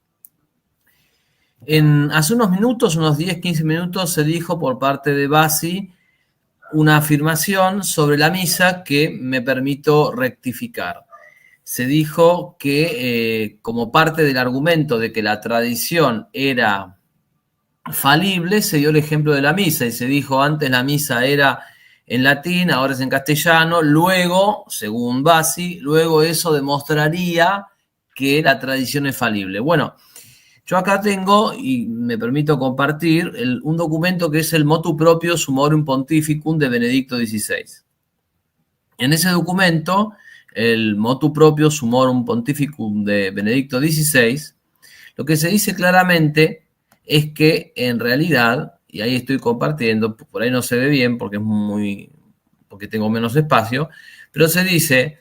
Hace unos minutos, unos 10, 15 minutos, se dijo por parte de Bassi una afirmación sobre la misa que me permito rectificar. Se dijo que como parte del argumento de que la tradición era falible, se dio el ejemplo de la misa y se dijo antes la misa era en latín, ahora es en castellano, luego, según Bassi, luego eso demostraría que la tradición es falible. Bueno, yo acá tengo, y me permito compartir, un documento que es el Motu Proprio Summorum Pontificum de Benedicto XVI. En ese documento, el Motu Proprio Summorum Pontificum de Benedicto XVI, lo que se dice claramente es que en realidad, y ahí estoy compartiendo, por ahí no se ve bien porque tengo menos espacio, pero se dice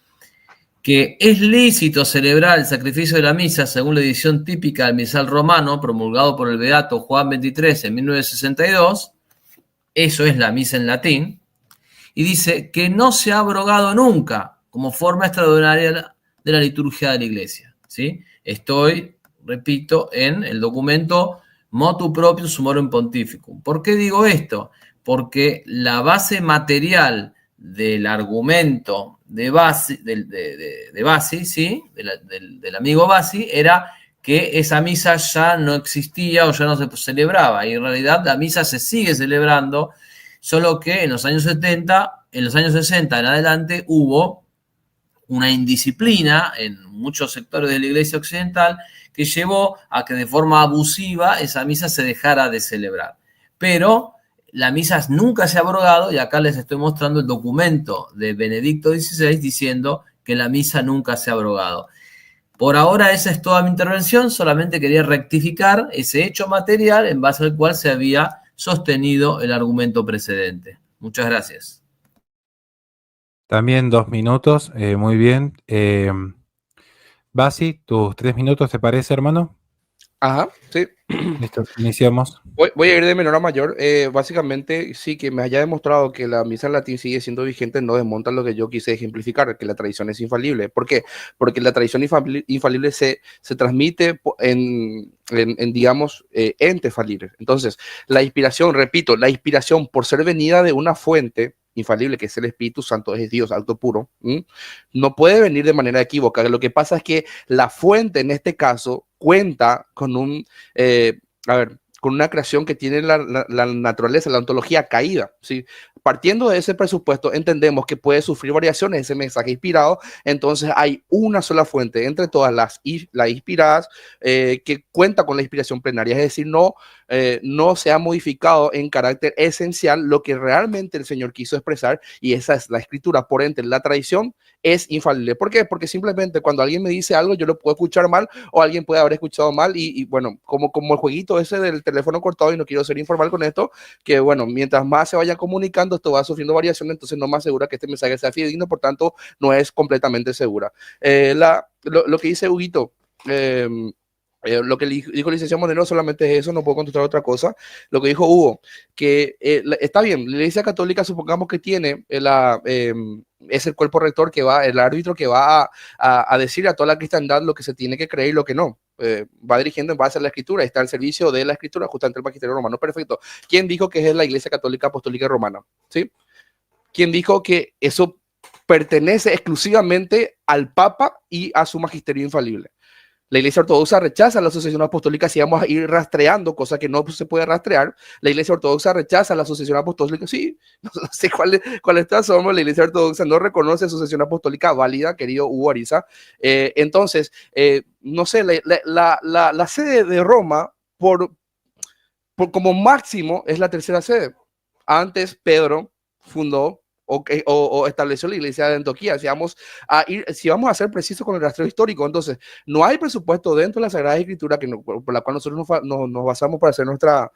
que es lícito celebrar el sacrificio de la misa según la edición típica del misal romano promulgado por el beato Juan XXIII en 1962, eso es la misa en latín, y dice que no se ha abrogado nunca como forma extraordinaria de la liturgia de la Iglesia, ¿sí? Estoy, repito, en el documento Motu Proprio Summorum Pontificum. ¿Por qué digo esto? Porque la base material del argumento de Bassi, ¿sí? del amigo Bassi, era que esa misa ya no existía o ya no se celebraba. Y en realidad la misa se sigue celebrando, solo que en los años 70, en los años 60 en adelante hubo una indisciplina en muchos sectores de la Iglesia occidental que llevó a que de forma abusiva esa misa se dejara de celebrar. Pero la misa nunca se ha abrogado y acá les estoy mostrando el documento de Benedicto XVI diciendo que la misa nunca se ha abrogado. Por ahora esa es toda mi intervención, solamente quería rectificar ese hecho material en base al cual se había sostenido el argumento precedente. Muchas gracias. También 2 minutos, muy bien. Bassi, tus 3 minutos, ¿te parece, hermano? Ajá, sí. Listo, iniciamos. Voy a ir de menor a mayor. Básicamente, sí, que me haya demostrado que la misa en latín sigue siendo vigente no desmonta lo que yo quise ejemplificar, que la tradición es infalible. ¿Por qué? Porque la tradición infalible se transmite digamos, entes falibles. Entonces, la inspiración, repito, la inspiración por ser venida de una fuente infalible, que es el Espíritu Santo, es Dios, alto puro, no puede venir de manera equivocada. Lo que pasa es que la fuente en este caso cuenta con con una creación que tiene la naturaleza, la ontología caída, ¿sí? Partiendo de ese presupuesto, entendemos que puede sufrir variaciones ese mensaje inspirado. Entonces hay una sola fuente entre todas las inspiradas que cuenta con la inspiración plenaria, es decir, no se ha modificado en carácter esencial lo que realmente el Señor quiso expresar, y esa es la escritura. Por ende, la tradición es infalible. ¿Por qué? Porque simplemente cuando alguien me dice algo, yo lo puedo escuchar mal, o alguien puede haber escuchado mal, y bueno, como el jueguito ese del teléfono cortado, y no quiero ser informal con esto, que bueno, mientras más se vayan comunicando, esto va sufriendo variaciones, entonces no me asegura que este mensaje sea fidedigno, por tanto, no es completamente segura. Lo que dice Huguito, lo que dijo el licenciado Monero solamente es eso, no puedo contestar otra cosa. Lo que dijo Hugo, que está bien, la Iglesia Católica supongamos que tiene es el cuerpo rector que va, el árbitro que va a decir a toda la cristiandad lo que se tiene que creer y lo que no. Va dirigiendo en base a la escritura, está al servicio de la escritura, justamente el magisterio romano. Perfecto. ¿Quién dijo que es la Iglesia Católica Apostólica Romana? ¿Sí? ¿Quién dijo que eso pertenece exclusivamente al Papa y a su magisterio infalible? La Iglesia Ortodoxa rechaza la asociación apostólica. Si vamos a ir rastreando, cosa que no se puede rastrear, la Iglesia Ortodoxa rechaza la asociación apostólica. Sí, no sé cuál es tu asombro. La Iglesia Ortodoxa no reconoce asociación apostólica válida, querido Hugo Ariza. Entonces, no sé, la sede de Roma, por como máximo, es la tercera sede. Antes, Pedro fundó o estableció la iglesia de Antioquía. Si vamos a ser precisos con el rastreo histórico, entonces no hay presupuesto dentro de la Sagrada Escritura por la cual nosotros nos basamos para hacer nuestra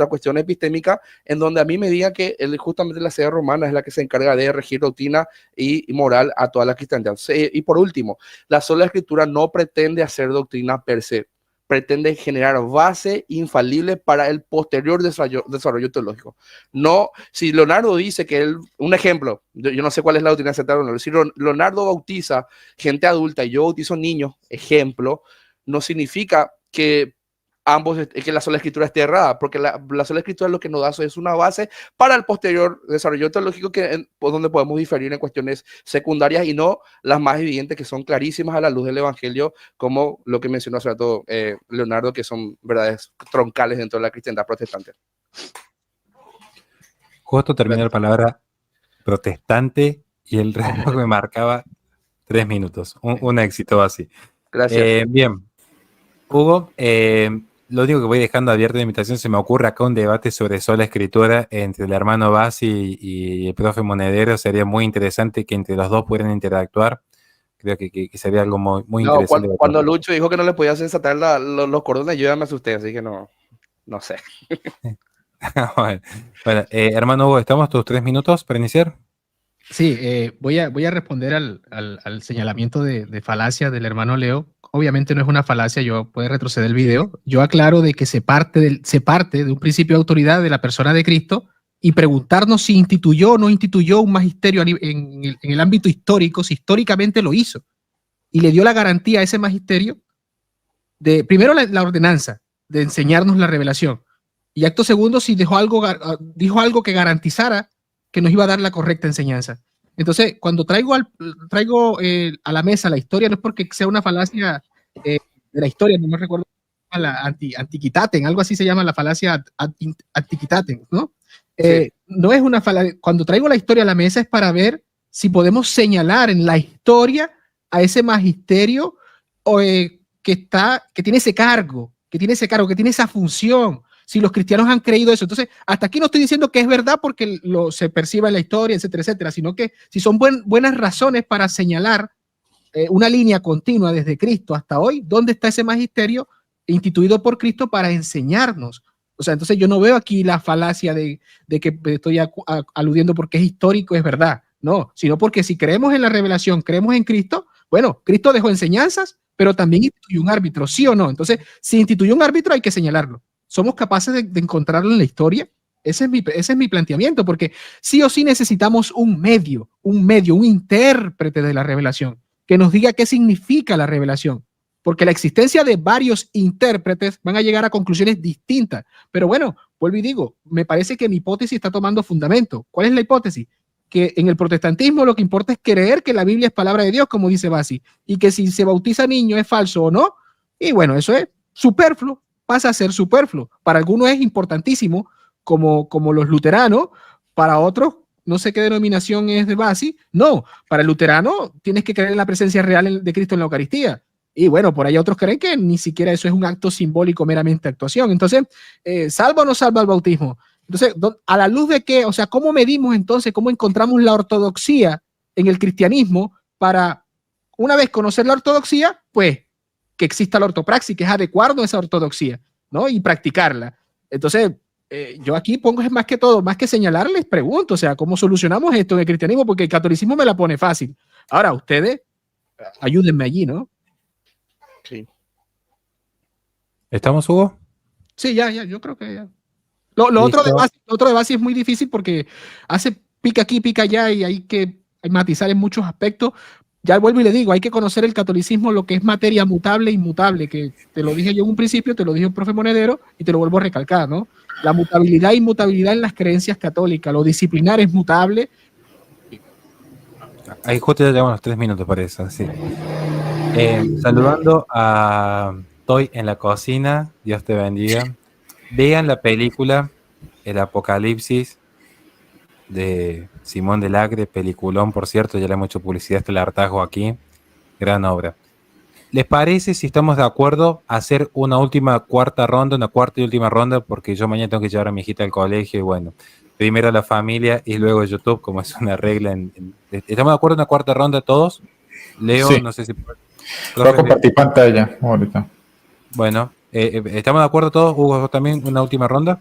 cuestión epistémica, en donde a mí me diga que justamente la sede romana es la que se encarga de regir doctrina y moral a toda la cristiandad. Y por último, la sola Escritura no pretende hacer doctrina per se, pretende generar base infalible para el posterior desarrollo teológico. No, si Leonardo dice que un ejemplo, yo no sé cuál es la doctrina aceptada, si Leonardo bautiza gente adulta y yo bautizo niños, ejemplo, no significa que la sola escritura esté errada, porque la sola escritura lo que nos da es una base para el posterior desarrollo teológico, donde podemos diferir en cuestiones secundarias y no las más evidentes, que son clarísimas a la luz del Evangelio, como lo que mencionó hace rato Leonardo, que son verdades troncales dentro de la cristiandad protestante. Justo terminé la palabra protestante y el reloj me marcaba 3 minutos. Un éxito así. Gracias. Bien. Hugo, lo único que voy dejando abierto de invitación, se me ocurre acá un debate sobre sola escritura entre el hermano Bassi y el profe Monedero. Sería muy interesante que entre los dos pudieran interactuar. Creo que sería algo muy interesante. Cuando Lucho dijo que no le podía desatar los cordones, yo ya me asusté, así que no sé. Bueno, hermano Hugo, ¿estamos tus 3 minutos para iniciar? Sí, voy a responder al señalamiento de falacia del hermano Leo. Obviamente no es una falacia, puede retroceder el video. Yo aclaro de que se parte de un principio de autoridad de la persona de Cristo, y preguntarnos si instituyó o no instituyó un magisterio en el ámbito histórico, si históricamente lo hizo, y le dio la garantía a ese magisterio de, primero, la ordenanza de enseñarnos la revelación, y acto segundo, si dijo algo que garantizara que nos iba a dar la correcta enseñanza. Entonces, cuando traigo a la mesa la historia, no es porque sea una falacia de la historia, no me recuerdo, la antiquitaten, algo así se llama la falacia antiquitaten, ¿no? Sí. No es una falacia. Cuando traigo la historia a la mesa es para ver si podemos señalar en la historia a ese magisterio que tiene ese cargo, que tiene esa función. Si los cristianos han creído eso. Entonces, hasta aquí no estoy diciendo que es verdad porque se perciba en la historia, etcétera, etcétera, sino que si son buenas razones para señalar una línea continua desde Cristo hasta hoy, ¿dónde está ese magisterio instituido por Cristo para enseñarnos? O sea, entonces yo no veo aquí la falacia de que estoy aludiendo porque es histórico, es verdad. No, sino porque si creemos en la revelación, creemos en Cristo, bueno, Cristo dejó enseñanzas, pero también instituyó un árbitro, ¿sí o no? Entonces, si instituyó un árbitro, hay que señalarlo. ¿Somos capaces de encontrarlo en la historia? Ese es mi planteamiento, porque sí o sí necesitamos un medio, un intérprete de la revelación, que nos diga qué significa la revelación, porque la existencia de varios intérpretes van a llegar a conclusiones distintas. Pero bueno, vuelvo y digo, me parece que mi hipótesis está tomando fundamento. ¿Cuál es la hipótesis? que en el protestantismo lo que importa es creer que la Biblia es palabra de Dios, como dice Basi, y que si se bautiza niño es falso o no. Y bueno, eso es superfluo, pasa a ser superfluo. Para algunos es importantísimo, como los luteranos, para otros, no sé qué denominación es de Basi, no, para el luterano tienes que creer en la presencia real de Cristo en la Eucaristía. Y bueno, por ahí otros creen que ni siquiera eso es un acto simbólico, meramente actuación. Entonces, ¿salva o no salva el bautismo? Entonces, ¿a la luz de qué? O sea, ¿cómo medimos entonces, cómo encontramos la ortodoxía en el cristianismo para, una vez conocer la ortodoxía, pues que exista la ortopraxis, que es adecuarnos a esa ortodoxía, ¿no? Y practicarla. Entonces, yo aquí pongo es más que todo, más que señalarles, pregunto, o sea, ¿cómo solucionamos esto en el cristianismo? Porque el catolicismo me la pone fácil. Ahora, ustedes, ayúdenme allí, ¿no? Sí. ¿Estamos, Hugo? Sí, ya, yo creo que ya. Lo otro de Basi es muy difícil porque hace pica aquí, pica allá y hay que matizar en muchos aspectos. Ya vuelvo y le digo, hay que conocer el catolicismo, lo que es materia mutable e inmutable, que te lo dije yo en un principio, te lo dijo el profe Monedero y te lo vuelvo a recalcar, ¿no? La mutabilidad e inmutabilidad en las creencias católicas, lo disciplinar es mutable. Ahí justo ya llevamos los 3 minutos para eso, sí. Saludando a Toy en la cocina, Dios te bendiga. Vean la película El Apocalipsis de Simón del Acre, peliculón, por cierto, ya le hemos hecho publicidad, este el hartazgo aquí, gran obra. ¿Les parece, si estamos de acuerdo, hacer una cuarta y última ronda? Porque yo mañana tengo que llevar a mi hijita al colegio y bueno, primero la familia y luego YouTube, como es una regla. ¿Estamos de acuerdo en una cuarta ronda todos? Leo, Sí. no sé si... Voy a compartir pantalla ahorita. Bueno, ¿estamos de acuerdo todos? Hugo, ¿vos también una última ronda?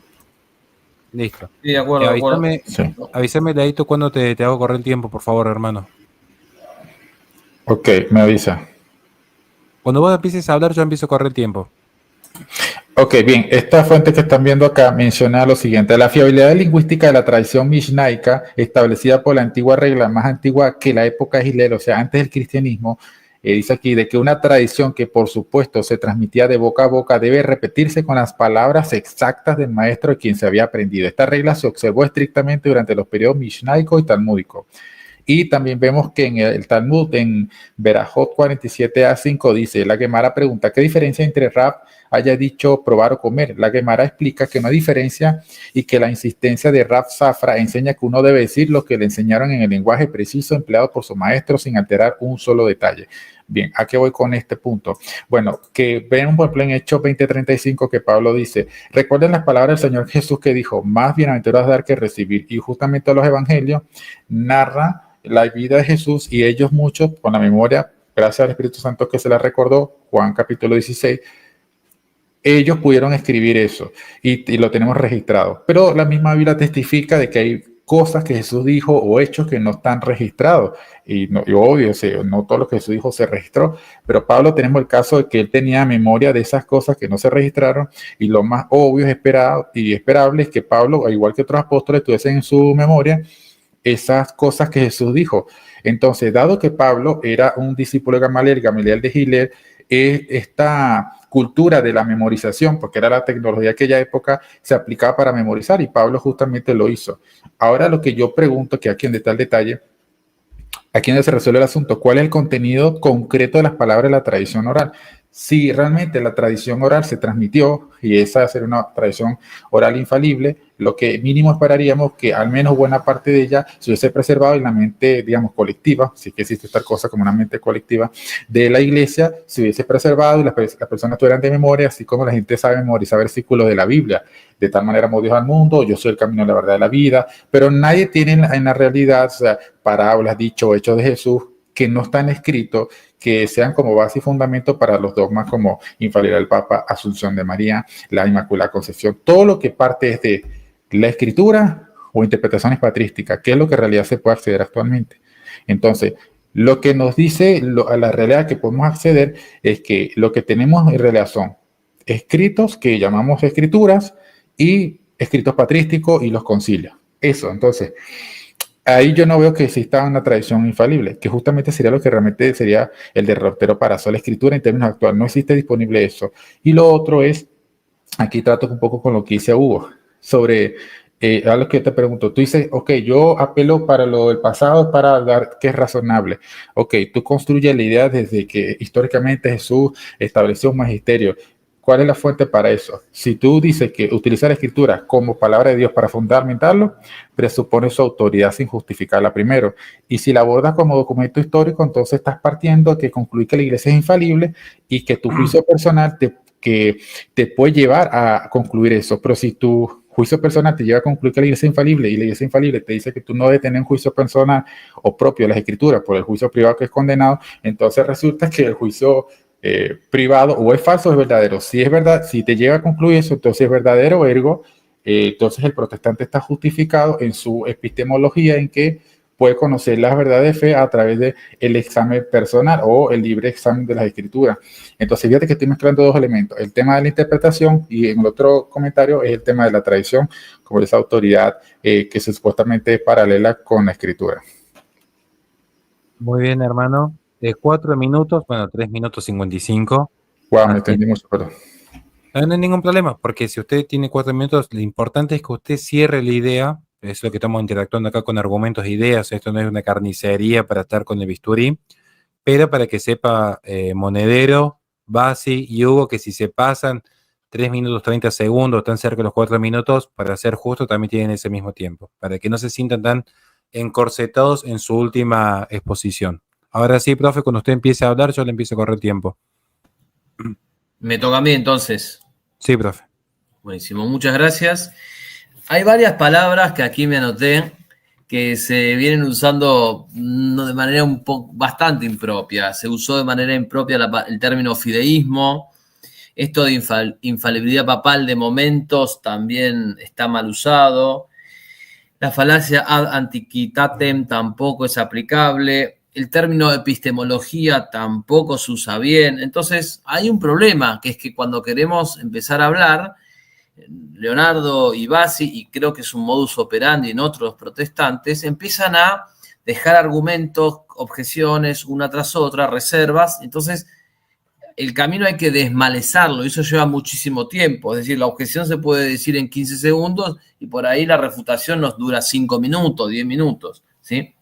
Listo. Sí, de acuerdo, de acuerdo. Sí. Avísame, Leito, cuando te hago correr el tiempo, por favor, hermano. Ok, me avisa. Cuando vos empieces a hablar, yo empiezo a correr el tiempo. Ok, bien. Esta fuente que están viendo acá menciona lo siguiente. La fiabilidad lingüística de la tradición mishnaica, establecida por la antigua regla, más antigua que la época de Hillel, o sea, antes del cristianismo, dice aquí de que una tradición que por supuesto se transmitía de boca a boca debe repetirse con las palabras exactas del maestro de quien se había aprendido. Esta regla se observó estrictamente durante los periodos mishnaico y talmúdico. Y también vemos que en el Talmud, en Berajot 47a5, dice, la Gemara pregunta, ¿qué diferencia entre Rab haya dicho probar o comer? La Gemara explica que no hay diferencia y que la insistencia de Rab Safra enseña que uno debe decir lo que le enseñaron en el lenguaje preciso empleado por su maestro sin alterar un solo detalle. Bien, ¿a qué voy con este punto? Bueno, que ven por ejemplo en Hechos 20:35 que Pablo dice, recuerden las palabras del Señor Jesús que dijo, más bienaventurados dar que recibir. Y justamente los evangelios narra la vida de Jesús y ellos muchos, con la memoria, gracias al Espíritu Santo que se la recordó, Juan capítulo 16, ellos pudieron escribir eso y lo tenemos registrado. Pero la misma Biblia testifica de que hay cosas que Jesús dijo o hechos que no están registrados. Y obvio, o sea, no todo lo que Jesús dijo se registró, pero Pablo tenemos el caso de que él tenía memoria de esas cosas que no se registraron y lo más obvio y esperable es que Pablo, al igual que otros apóstoles, tuviesen en su memoria esas cosas que Jesús dijo. Entonces, dado que Pablo era un discípulo de Gamaliel de Hillel, esta cultura de la memorización, porque era la tecnología de aquella época, se aplicaba para memorizar y Pablo justamente lo hizo. Ahora lo que yo pregunto, que aquí en detalle, aquí donde se resuelve el asunto, ¿cuál es el contenido concreto de las palabras de la tradición oral? Si realmente la tradición oral se transmitió y esa va a ser una tradición oral infalible, lo que mínimo esperaríamos que al menos buena parte de ella se hubiese preservado en la mente, digamos, colectiva, si es que existe tal cosa como una mente colectiva de la iglesia, se hubiese preservado y las personas tuvieran de memoria, así como la gente sabe memorizar versículos de la Biblia. De tal manera amó Dios al mundo, yo soy el camino, la verdad y la vida, pero nadie tiene en la realidad, o sea, parábolas, dichos, hechos de Jesús que no están escritos, que sean como base y fundamento para los dogmas como infalibilidad del Papa, Asunción de María, la Inmaculada Concepción, todo lo que parte es de la escritura o interpretaciones patrísticas, que es lo que en realidad se puede acceder actualmente. Entonces, lo que nos dice a la realidad que podemos acceder es que lo que tenemos en realidad son escritos que llamamos escrituras y escritos patrísticos y los concilios. Eso, entonces, ahí yo no veo que exista una tradición infalible, que justamente sería lo que realmente sería el derrotero para la escritura en términos actuales. No existe disponible eso. Y lo otro es, aquí trato un poco con lo que dice Hugo, sobre a lo que te pregunto, tú dices, ok, yo apelo para lo del pasado para dar que es razonable. Ok, tú construyes la idea desde que históricamente Jesús estableció un magisterio. ¿Cuál es la fuente para eso? Si tú dices que utilizar la escritura como palabra de Dios para fundamentarlo, presupone su autoridad sin justificarla primero. Y si la abordas como documento histórico, entonces estás partiendo de concluir que la iglesia es infalible y que tu juicio personal que te puede llevar a concluir eso. Pero si tu juicio personal te lleva a concluir que la iglesia es infalible y la iglesia infalible te dice que tú no debes tener un juicio personal o propio de las escrituras por el juicio privado que es condenado, entonces resulta que el juicio privado o es falso o es verdadero. Si es verdad, si te llega a concluir eso, entonces es verdadero, ergo, entonces el protestante está justificado en su epistemología en que puede conocer las verdades de fe a través del examen personal o el libre examen de las escrituras. Entonces, fíjate que estoy mezclando dos elementos, el tema de la interpretación y en el otro comentario es el tema de la tradición, como esa autoridad que supuestamente es paralela con la escritura. Muy bien, hermano. 4 minutos, bueno, 3 minutos 55. Wow, me entendí mucho, perdón. No hay ningún problema, porque si usted tiene 4 minutos, lo importante es que usted cierre la idea. Es lo que estamos interactuando acá con argumentos e ideas. Esto no es una carnicería para estar con el bisturí, pero para que sepa Monedero, Basi y Hugo, que si se pasan 3 minutos 30 segundos, están cerca de los 4 minutos, para ser justo, también tienen ese mismo tiempo, para que no se sientan tan encorsetados en su última exposición. Ahora sí, profe, cuando usted empiece a hablar, yo le empiezo a correr tiempo. Me toca a mí entonces. Sí, profe. Buenísimo, muchas gracias. Hay varias palabras que aquí me anoté que se vienen usando de manera bastante impropia. Se usó de manera impropia el término fideísmo. Esto de infalibilidad papal de momentos también está mal usado. La falacia ad antiquitatem tampoco es aplicable. El término epistemología tampoco se usa bien. Entonces, hay un problema, que es que cuando queremos empezar a hablar, Leonardo y Basi, y creo que es un modus operandi en otros protestantes, empiezan a dejar argumentos, objeciones, una tras otra, reservas. Entonces, el camino hay que desmalezarlo, y eso lleva muchísimo tiempo. Es decir, la objeción se puede decir en 15 segundos y por ahí la refutación nos dura 5 minutos, 10 minutos, ¿sí?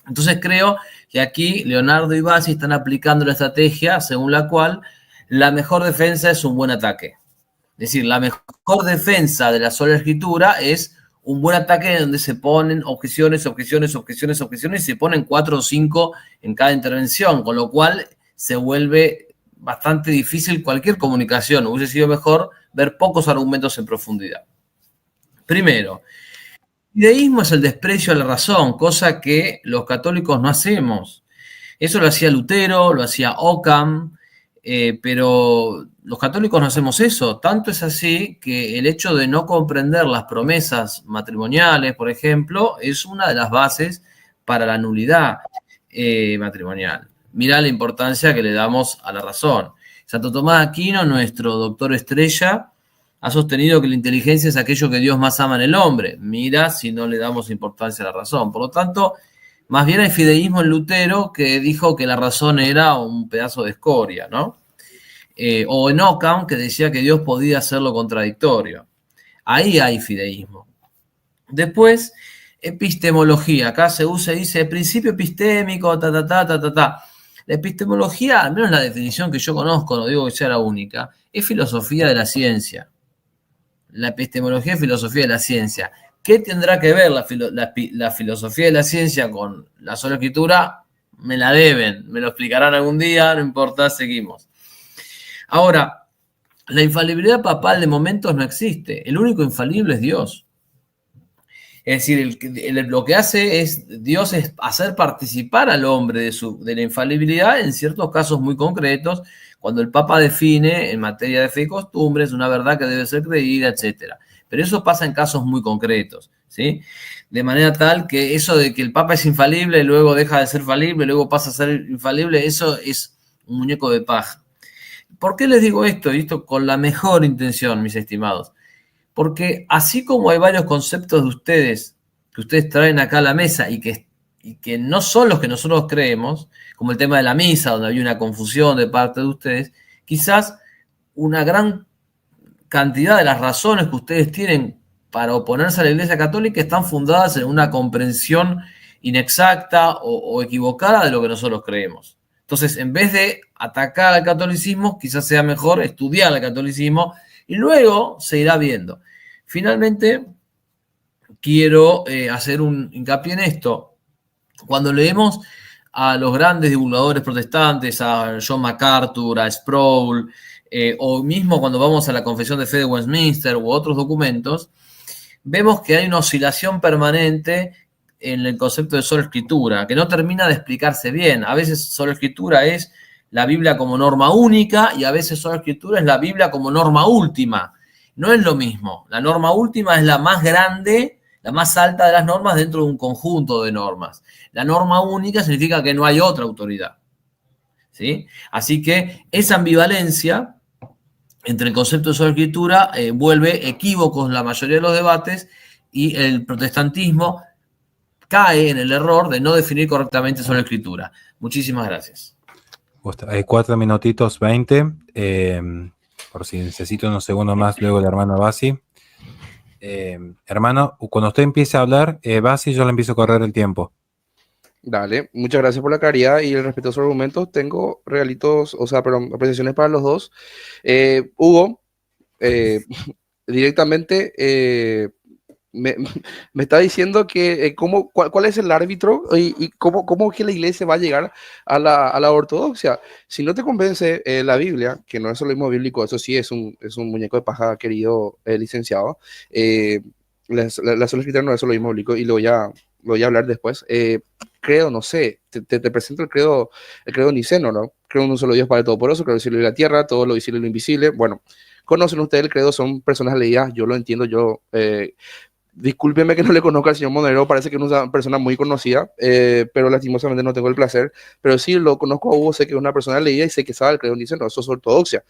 Entonces creo que aquí Leonardo y Basi están aplicando la estrategia según la cual la mejor defensa es un buen ataque. Es decir, la mejor defensa de la sola escritura es un buen ataque donde se ponen objeciones, y se ponen 4 o 5 en cada intervención, con lo cual se vuelve bastante difícil cualquier comunicación. Hubiese sido mejor ver pocos argumentos en profundidad. Primero, el fideísmo es el desprecio a la razón, cosa que los católicos no hacemos. Eso lo hacía Lutero, lo hacía Occam, pero los católicos no hacemos eso. Tanto es así que el hecho de no comprender las promesas matrimoniales, por ejemplo, es una de las bases para la nulidad matrimonial. Mirá la importancia que le damos a la razón. Santo Tomás de Aquino, nuestro doctor estrella, ha sostenido que la inteligencia es aquello que Dios más ama en el hombre. Mira si no le damos importancia a la razón. Por lo tanto, más bien hay fideísmo en Lutero, que dijo que la razón era un pedazo de escoria, ¿no? O en Occam, que decía que Dios podía hacer lo contradictorio. Ahí hay fideísmo. Después, epistemología. Acá se usa y dice principio epistémico, La epistemología, al menos la definición que yo conozco, no digo que sea la única, es filosofía de la ciencia. La epistemología es filosofía de la ciencia. ¿Qué tendrá que ver la filosofía de la ciencia con la sola escritura? Me la deben, me lo explicarán algún día, no importa, seguimos. Ahora, la infalibilidad papal de momentos no existe. El único infalible es Dios. Es decir, lo que hace Dios es hacer participar al hombre de la infalibilidad en ciertos casos muy concretos, cuando el Papa define en materia de fe y costumbres una verdad que debe ser creída, etc. Pero eso pasa en casos muy concretos, ¿sí? De manera tal que eso de que el Papa es infalible, luego deja de ser falible, luego pasa a ser infalible, eso es un muñeco de paja. ¿Por qué les digo esto? Y esto con la mejor intención, mis estimados. Porque así como hay varios conceptos de ustedes que ustedes traen acá a la mesa y que no son los que nosotros creemos, como el tema de la misa, donde había una confusión de parte de ustedes, quizás una gran cantidad de las razones que ustedes tienen para oponerse a la Iglesia Católica están fundadas en una comprensión inexacta o equivocada de lo que nosotros creemos. Entonces, en vez de atacar al catolicismo, quizás sea mejor estudiar el catolicismo y luego se irá viendo. Finalmente, quiero hacer un hincapié en esto. Cuando leemos a los grandes divulgadores protestantes, a John MacArthur, a Sproul, o mismo cuando vamos a la Confesión de Fe de Westminster u otros documentos, vemos que hay una oscilación permanente en el concepto de sola escritura, que no termina de explicarse bien. A veces sola escritura es la Biblia como norma única y a veces sola escritura es la Biblia como norma última. No es lo mismo. La norma última es la más grande, la más alta de las normas dentro de un conjunto de normas. La norma única significa que no hay otra autoridad, ¿sí? Así que esa ambivalencia entre el concepto de sola escritura vuelve equívocos la mayoría de los debates y el protestantismo cae en el error de no definir correctamente sola escritura. Muchísimas gracias. Hay 4 minutitos 20. Por si necesito unos segundos más luego el hermano Basi. Hermano, cuando usted empiece a hablar, Basi, yo le empiezo a correr el tiempo. Dale, muchas gracias por la claridad y el respeto a sus argumentos. Tengo regalitos, apreciaciones para los dos. Hugo, directamente me está diciendo que cuál es el árbitro y cómo es que la iglesia va a llegar a la ortodoxia. Si no te convence la Biblia, que no es solo mismo bíblico, eso sí es un muñeco de paja, querido licenciado. La sola escritura no es solo mismo bíblico y lo voy a hablar después. Credo, no sé, te presento el credo niceno, ¿no? Creo en un solo Dios Padre Todopoderoso, creo en el cielo y la tierra, todo lo visible y lo invisible. Bueno, conocen ustedes el credo, son personas leídas, yo lo entiendo, discúlpeme que no le conozca al señor Monero, parece que es una persona muy conocida, pero lastimosamente no tengo el placer, pero sí lo conozco a Hugo, sé que es una persona leída y sé que sabe el credo niceno, eso es ortodoxia.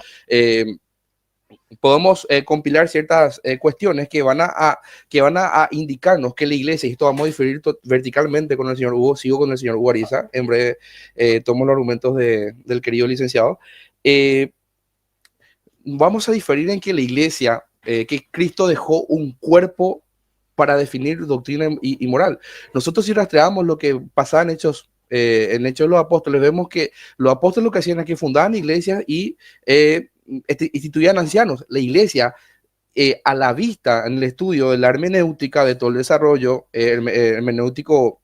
Podemos compilar ciertas cuestiones que van a indicarnos que la iglesia, y esto vamos a diferir verticalmente con el señor Hugo, sigo con el señor Hugo Ariza, en breve tomo los argumentos del querido licenciado. Vamos a diferir en que la iglesia, que Cristo dejó un cuerpo para definir doctrina y moral. Nosotros si rastreamos lo que pasaba en Hechos de los Apóstoles, vemos que los apóstoles lo que hacían es que fundaban iglesias y instituían ancianos. La iglesia, a la vista, en el estudio de la hermenéutica, de todo el desarrollo hermenéutico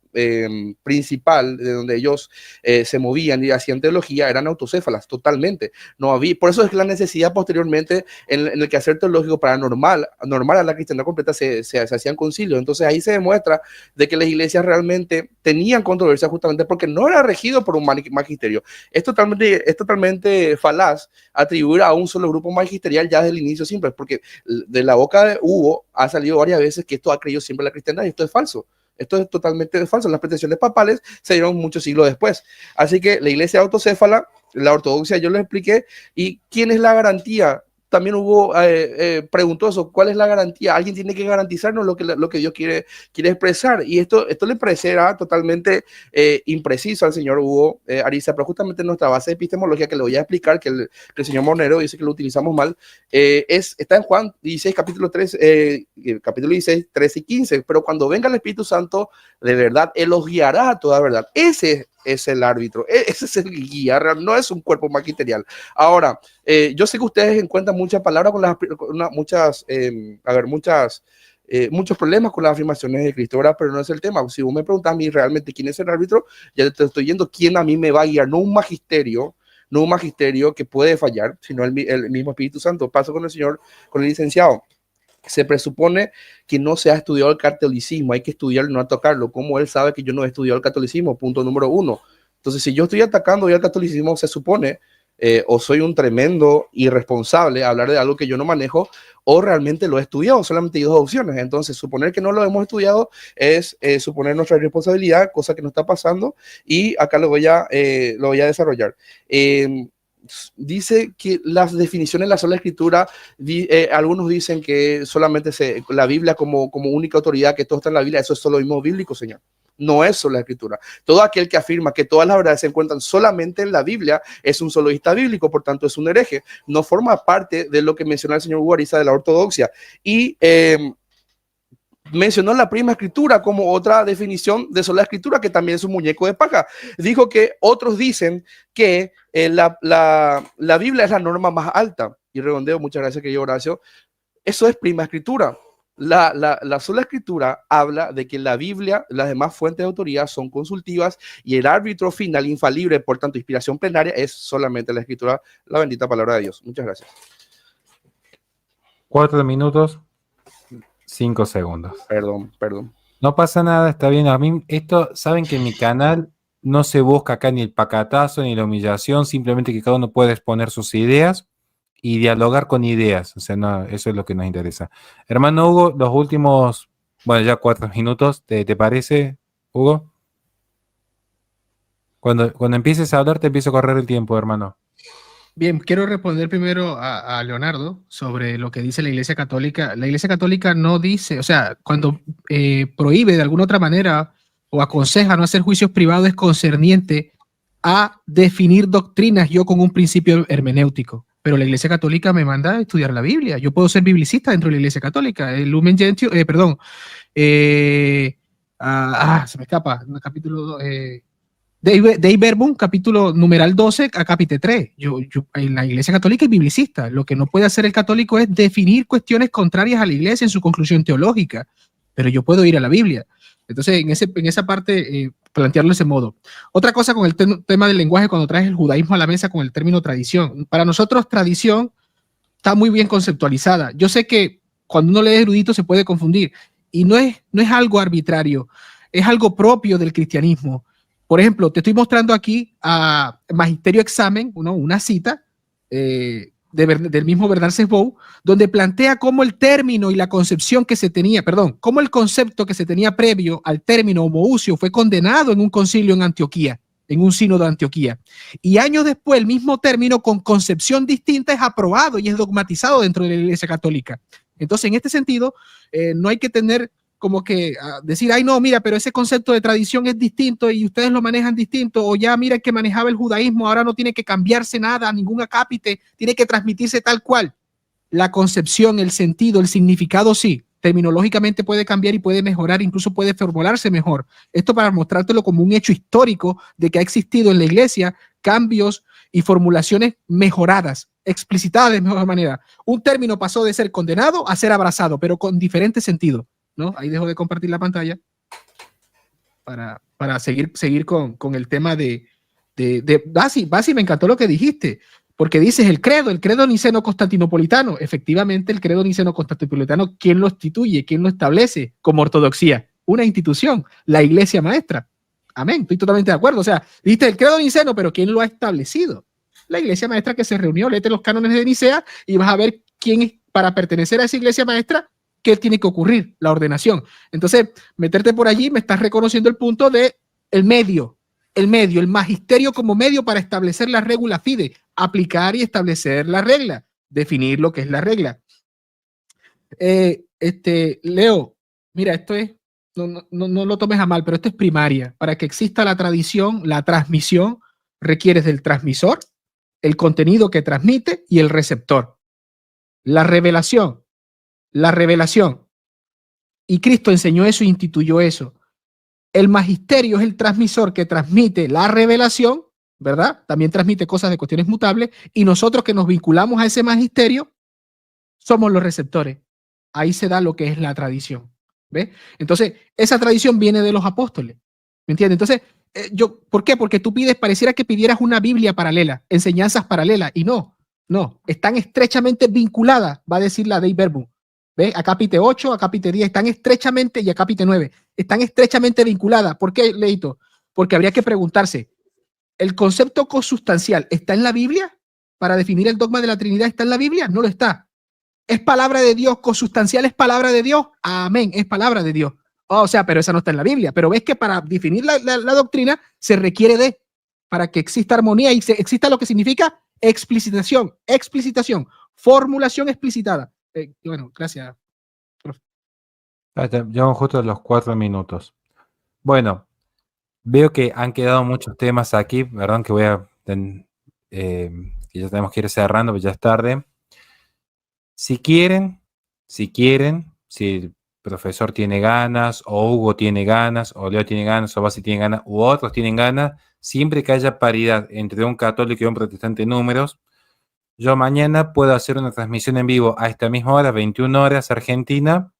principal, de donde ellos se movían y hacían teología, eran autocéfalas, totalmente. No había, por eso es que la necesidad posteriormente en el quehacer teológico para normal a la cristiandad completa se hacían concilios. Entonces ahí se demuestra de que las iglesias realmente tenían controversia justamente porque no era regido por un magisterio. Es totalmente falaz atribuir a un solo grupo magisterial ya desde el inicio siempre, porque de la boca de Hugo ha salido varias veces que esto ha creído siempre la cristiandad y esto es falso. Esto es totalmente falso. Las pretensiones papales se dieron muchos siglos después. Así que la iglesia autocéfala, la ortodoxia, yo les expliqué. ¿Y quién es la garantía? También Hugo preguntó eso. ¿Cuál es la garantía? Alguien tiene que garantizarnos lo que Dios quiere expresar. Y esto le parecerá totalmente impreciso al señor Hugo Ariza, pero justamente nuestra base de epistemología, que le voy a explicar, que el señor Monero dice que lo utilizamos mal, está en Juan 16, capítulo 16, 13 y 15. Pero cuando venga el Espíritu Santo, de verdad, Él los guiará a toda verdad. Ese es el árbitro, ese es el guía, no es un cuerpo magisterial. Ahora, yo sé que ustedes encuentran muchas palabras muchos problemas con las afirmaciones de Cristo, ¿verdad? Pero no es el tema. Si vos me preguntas a mí realmente quién es el árbitro, ya te estoy yendo quién a mí me va a guiar, no un magisterio que puede fallar, sino el mismo Espíritu Santo. Paso con el licenciado. Se presupone que no se ha estudiado el catolicismo, hay que estudiarlo, no tocarlo. ¿Cómo él sabe que yo no he estudiado el catolicismo? Punto número 1. Entonces, si yo estoy atacando hoy al catolicismo, se supone, o soy un tremendo irresponsable a hablar de algo que yo no manejo, o realmente lo he estudiado. Solamente hay dos opciones. Entonces, suponer que no lo hemos estudiado es suponer nuestra irresponsabilidad, cosa que no está pasando, y acá lo voy a desarrollar. Dice que las definiciones de la sola escritura, algunos dicen que solamente la Biblia como única autoridad, que todo está en la Biblia, eso es solo mismo bíblico, señor. No es sola escritura. Todo aquel que afirma que todas las verdades se encuentran solamente en la Biblia es un soloísta bíblico, por tanto es un hereje. No forma parte de lo que menciona el señor Hugo Ariza de la ortodoxia. Y mencionó la prima escritura como otra definición de sola escritura, que también es un muñeco de paja. Dijo que otros dicen que la Biblia es la norma más alta. Y redondeo, muchas gracias, querido Horacio. Eso es prima escritura. La sola escritura habla de que la Biblia, las demás fuentes de autoría son consultivas y el árbitro final infalible, por tanto, inspiración plenaria, es solamente la escritura, la bendita palabra de Dios. Muchas gracias. 4 minutos, 5 segundos. Perdón. No pasa nada, está bien. A mí, esto, saben que en mi canal no se busca acá ni el pacatazo ni la humillación, simplemente que cada uno puede exponer sus ideas y dialogar con ideas. O sea, no, eso es lo que nos interesa. Hermano Hugo, los últimos, bueno, ya 4 minutos, ¿te parece, Hugo? Cuando empieces a hablar, te empiezo a correr el tiempo, hermano. Bien, quiero responder primero a Leonardo sobre lo que dice la Iglesia Católica. La Iglesia Católica no dice, o sea, cuando prohíbe de alguna otra manera o aconseja no hacer juicios privados es concerniente a definir doctrinas yo con un principio hermenéutico. Pero la Iglesia Católica me manda a estudiar la Biblia. Yo puedo ser biblicista dentro de la Iglesia Católica. El Lumen Gentium, se me escapa, en el capítulo Dei Verbum, capítulo numeral 12, acápite 3. Yo, en la Iglesia Católica es biblicista. Lo que no puede hacer el católico es definir cuestiones contrarias a la Iglesia en su conclusión teológica. Pero yo puedo ir a la Biblia. Entonces, en esa parte, plantearlo de ese modo. Otra cosa con el tema del lenguaje, cuando traes el judaísmo a la mesa con el término tradición. Para nosotros, tradición está muy bien conceptualizada. Yo sé que cuando uno lee erudito se puede confundir. Y no es algo arbitrario. Es algo propio del cristianismo. Por ejemplo, te estoy mostrando aquí a Magisterio Examen, una cita del mismo Bernard Sesbou, donde plantea cómo el término y la concepción que se tenía, cómo el concepto que se tenía previo al término homoousion fue condenado en un concilio en Antioquía, en un sínodo de Antioquía. Y años después, el mismo término con concepción distinta es aprobado y es dogmatizado dentro de la Iglesia Católica. Entonces, en este sentido, no hay que tener como que decir, ay no, mira, pero ese concepto de tradición es distinto y ustedes lo manejan distinto, o ya mira que manejaba el judaísmo, ahora no tiene que cambiarse nada, ningún acápite, tiene que transmitirse tal cual. La concepción, el sentido, el significado sí, terminológicamente puede cambiar y puede mejorar, incluso puede formularse mejor. Esto para mostrártelo como un hecho histórico de que ha existido en la iglesia cambios y formulaciones mejoradas, explicitadas de mejor manera. Un término pasó de ser condenado a ser abrazado, pero con diferente sentido, ¿no? Ahí dejo de compartir la pantalla para seguir con el tema de Basi, me encantó lo que dijiste, porque dices el credo niceno-constantinopolitano. Efectivamente, el credo niceno-constantinopolitano, ¿quién lo instituye? ¿Quién lo establece como ortodoxía? Una institución, la Iglesia Maestra. Amén, estoy totalmente de acuerdo. O sea, dijiste el credo niceno, pero ¿quién lo ha establecido? La Iglesia Maestra que se reunió, léete los cánones de Nicea y vas a ver quién es, para pertenecer a esa Iglesia Maestra, qué tiene que ocurrir, la ordenación. Entonces, meterte por allí, me estás reconociendo el punto de el medio, el magisterio como medio para establecer la regula fide, aplicar y establecer la regla, definir lo que es la regla. Leo, mira, esto es, no lo tomes a mal, pero esto es primaria. Para que exista la tradición, la transmisión, requieres del transmisor, el contenido que transmite y el receptor. La revelación. Y Cristo enseñó eso e instituyó eso. El magisterio es el transmisor que transmite la revelación, ¿verdad? También transmite cosas de cuestiones mutables, y nosotros que nos vinculamos a ese magisterio somos los receptores. Ahí se da lo que es la tradición, ¿ves? Entonces, esa tradición viene de los apóstoles, ¿me entiendes? Entonces, ¿por qué? Porque tú pareciera que pidieras una Biblia paralela, enseñanzas paralelas, y no, están estrechamente vinculadas, va a decir la Dei Verbum. ¿Ves? Acápite 8, acápite 10, están estrechamente, y acápite 9, están estrechamente vinculadas. ¿Por qué, Leito? Porque habría que preguntarse, ¿el concepto consustancial está en la Biblia? Para definir el dogma de la Trinidad, ¿está en la Biblia? No lo está. ¿Es palabra de Dios? ¿Consustancial es palabra de Dios? Amén, es palabra de Dios. O sea, pero esa no está en la Biblia. Pero ves que para definir la doctrina se requiere para que exista armonía y exista lo que significa explicitación, formulación explicitada. Bueno, gracias, profe. Llevamos justo los 4 minutos. Bueno, veo que han quedado muchos temas aquí. Perdón que que ya tenemos que ir cerrando, pero ya es tarde. Si profesor tiene ganas, o Hugo tiene ganas, o Leo tiene ganas, o Basi tiene ganas, u otros tienen ganas, siempre que haya paridad entre un católico y un protestante en números, yo mañana puedo hacer una transmisión en vivo a esta misma hora, 21 horas Argentina,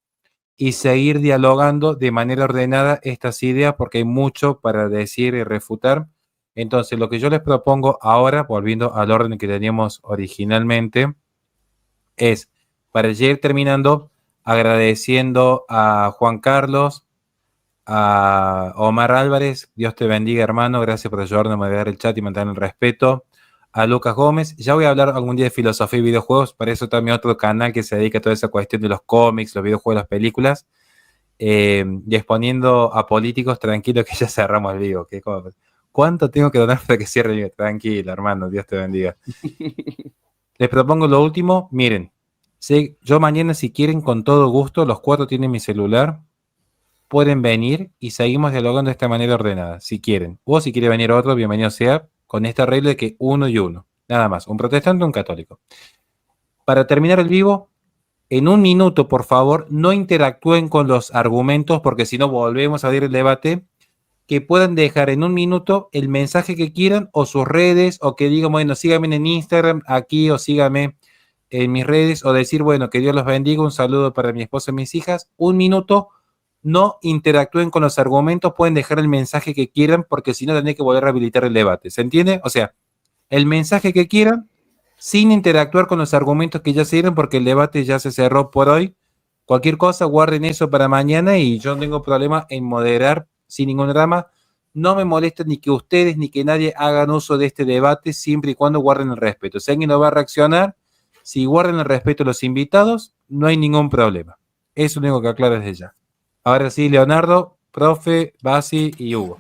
y seguir dialogando de manera ordenada estas ideas, porque hay mucho para decir y refutar. Entonces, lo que yo les propongo ahora, volviendo al orden que teníamos originalmente, es, para ya ir terminando, agradeciendo a Juan Carlos, a Omar Álvarez, Dios te bendiga, hermano, gracias por ayudarnos a moderar el chat y mantener el respeto. A Lucas Gómez, ya voy a hablar algún día de filosofía y videojuegos, para eso también otro canal que se dedica a toda esa cuestión de los cómics, los videojuegos, las películas, y exponiendo a políticos, tranquilo que ya cerramos el vivo. ¿Cuánto tengo que donar para que cierre el vivo? Tranquilo, hermano, Dios te bendiga. Les propongo lo último, miren, yo mañana si quieren con todo gusto, los 4 tienen mi celular, pueden venir y seguimos dialogando de esta manera ordenada, si quieren. O si quiere venir otro, bienvenido sea, con esta regla de que 1 y 1. Nada más, un protestante y un católico. Para terminar el vivo, en 1 minuto, por favor, no interactúen con los argumentos, porque si no volvemos a abrir el debate. Que puedan dejar en 1 minuto el mensaje que quieran, o sus redes, o que digan, bueno, síganme en Instagram aquí, o síganme en mis redes, o decir, bueno, que Dios los bendiga, un saludo para mi esposa y mis hijas. 1 minuto. No interactúen con los argumentos, pueden dejar el mensaje que quieran, porque si no tendré que volver a habilitar el debate. ¿Se entiende? O sea, el mensaje que quieran, sin interactuar con los argumentos que ya se dieron, porque el debate ya se cerró por hoy. Cualquier cosa, guarden eso para mañana y yo no tengo problema en moderar sin ningún drama. No me molesta ni que ustedes ni que nadie hagan uso de este debate, siempre y cuando guarden el respeto. Si alguien no va a reaccionar, si guardan el respeto a los invitados, no hay ningún problema. Eso es lo único que aclaro desde ya. Ahora sí, Leonardo, profe, Basi y Hugo.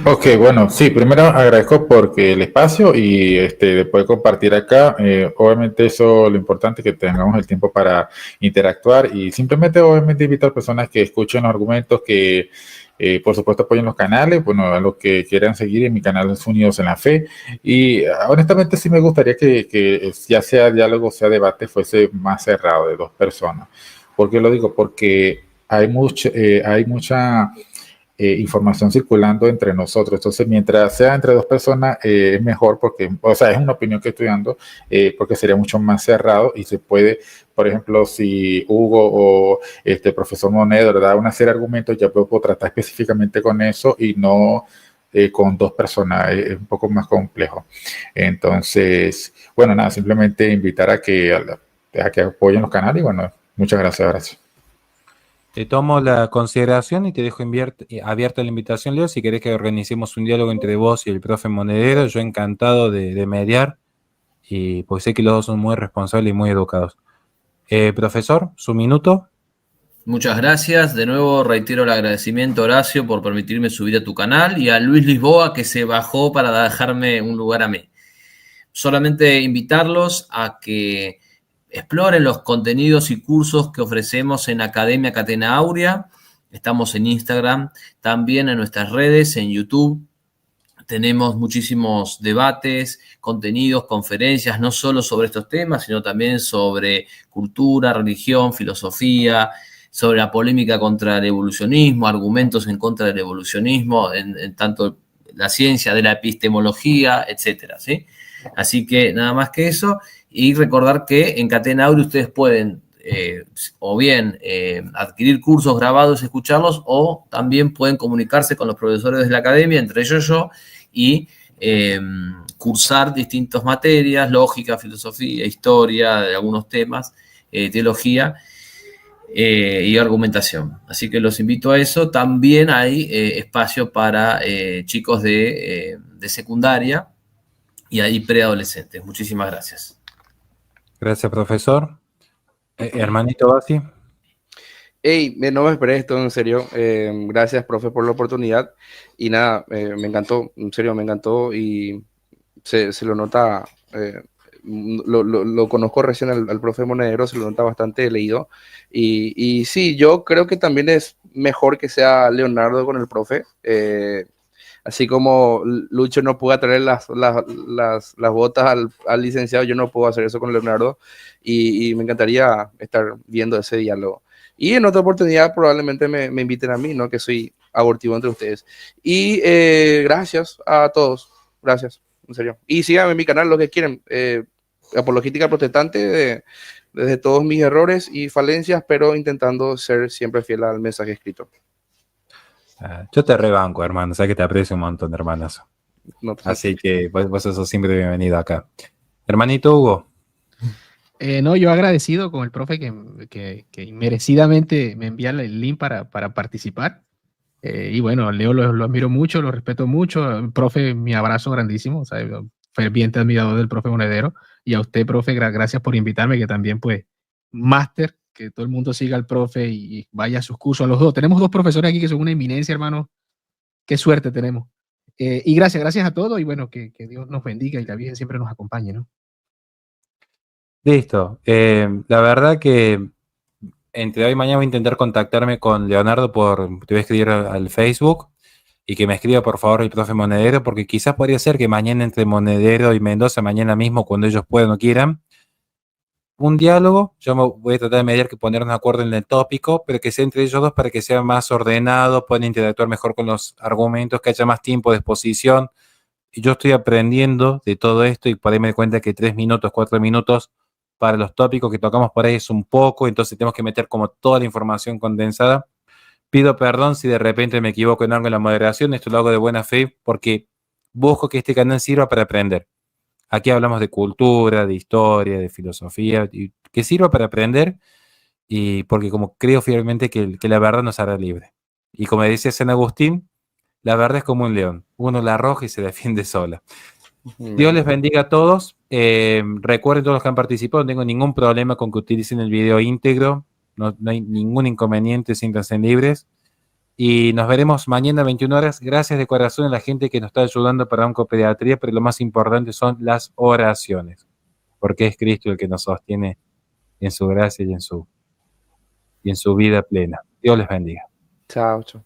Ok, bueno, sí, primero agradezco porque el espacio y de poder compartir acá. Obviamente eso, lo importante es que tengamos el tiempo para interactuar y simplemente obviamente invitar a personas que escuchen los argumentos, que por supuesto apoyen los canales, bueno, a los que quieran seguir en mi canal es Unidos en la Fe. Y honestamente sí me gustaría que ya sea diálogo, sea debate, fuese más cerrado de 2 personas. ¿Por qué lo digo? Porque hay mucha información circulando entre nosotros. Entonces, mientras sea entre 2 personas, es mejor porque, o sea, es una opinión que estoy dando, porque sería mucho más cerrado y se puede, por ejemplo, si Hugo o profesor Monedo da una serie de argumentos, ya puedo tratar específicamente con eso y no con 2 personas. Es un poco más complejo. Entonces, bueno, nada, simplemente invitar a que apoyen los canales y bueno, muchas gracias, Horacio. Te tomo la consideración y te dejo abierta la invitación, Leo, si querés que organicemos un diálogo entre vos y el profe Monedero. Yo encantado de mediar, y pues sé que los dos son muy responsables y muy educados. Profesor, su minuto. Muchas gracias. De nuevo reitero el agradecimiento, Horacio, por permitirme subir a tu canal, y a Luis Lisboa, que se bajó para dejarme un lugar a mí. Solamente invitarlos a que exploren los contenidos y cursos que ofrecemos en Academia Catena Aurea. Estamos en Instagram, también en nuestras redes, en YouTube. Tenemos muchísimos debates, contenidos, conferencias, no solo sobre estos temas, sino también sobre cultura, religión, filosofía, sobre la polémica contra el evolucionismo, argumentos en contra del evolucionismo, en tanto la ciencia de la epistemología, etcétera, ¿sí? Así que nada más que eso. Y recordar que en Catena Aurea ustedes pueden o bien adquirir cursos grabados y escucharlos, o también pueden comunicarse con los profesores de la academia, entre ellos yo, y cursar distintas materias, lógica, filosofía, historia, de algunos temas, teología y argumentación. Así que los invito a eso. También hay espacio para chicos de secundaria y hay preadolescentes. Muchísimas gracias. Gracias, profesor. Hermanito Basi. Hey, no me esperé esto, en serio. Gracias, profe, por la oportunidad. Y nada, me encantó, en serio, me encantó y se lo nota. Lo conozco recién al profe Monedero, se lo nota bastante leído. Y sí, yo creo que también es mejor que sea Leonardo con el profe. Así como Lucho no pudo traer las botas al licenciado, yo no puedo hacer eso con Leonardo. Y me encantaría estar viendo ese diálogo. Y en otra oportunidad probablemente me inviten a mí, ¿no? Que soy abortivo entre ustedes. Y gracias a todos. Gracias, en serio. Y síganme en mi canal lo que quieren. Apologética Protestante, desde todos mis errores y falencias, pero intentando ser siempre fiel al mensaje escrito. Yo te rebanco, hermano. Sé que te aprecio un montón, hermanazo. No, pues, Así que vos sos siempre bienvenido acá. Hermanito Hugo. No, yo agradecido con el profe que merecidamente me envía el link para participar. Y bueno, Leo lo admiro mucho, lo respeto mucho. Profe, mi abrazo grandísimo, ¿sabes? Ferviente admirador del profe Monedero. Y a usted, profe, gracias por invitarme, que también, pues, máster, que todo el mundo siga al profe y vaya a sus cursos. A los dos. Tenemos dos profesores aquí que son una eminencia, hermano. Qué suerte tenemos. Y gracias a todos. Y bueno, que Dios nos bendiga y la Virgen siempre nos acompañe, ¿no? Listo. La verdad que entre hoy y mañana voy a intentar contactarme con Leonardo te voy a escribir al Facebook y que me escriba por favor el profe Monedero, porque quizás podría ser que mañana entre Monedero y Mendoza, mañana mismo, cuando ellos puedan o quieran, un diálogo. Yo me voy a tratar de mediar que ponernos de acuerdo en el tópico, pero que sea entre ellos dos para que sea más ordenado, puedan interactuar mejor con los argumentos, que haya más tiempo de exposición. Y yo estoy aprendiendo de todo esto y por ahí me doy cuenta que 3 minutos, 4 minutos para los tópicos que tocamos por ahí es un poco, entonces tenemos que meter como toda la información condensada. Pido perdón si de repente me equivoco en algo en la moderación, esto lo hago de buena fe porque busco que este canal sirva para aprender. Aquí hablamos de cultura, de historia, de filosofía, y que sirva para aprender y porque como creo fielmente que la verdad nos hará libre. Y como decía San Agustín, la verdad es como un león, uno la arroja y se defiende sola. Dios les bendiga a todos. Recuerden todos los que han participado, no tengo ningún problema con que utilicen el video íntegro, no hay ningún inconveniente, siéntanse libres. Y nos veremos mañana a 21 horas. Gracias de corazón a la gente que nos está ayudando para oncopediatría, pero lo más importante son las oraciones, porque es Cristo el que nos sostiene en su gracia y en su vida plena. Dios les bendiga. chao, chao.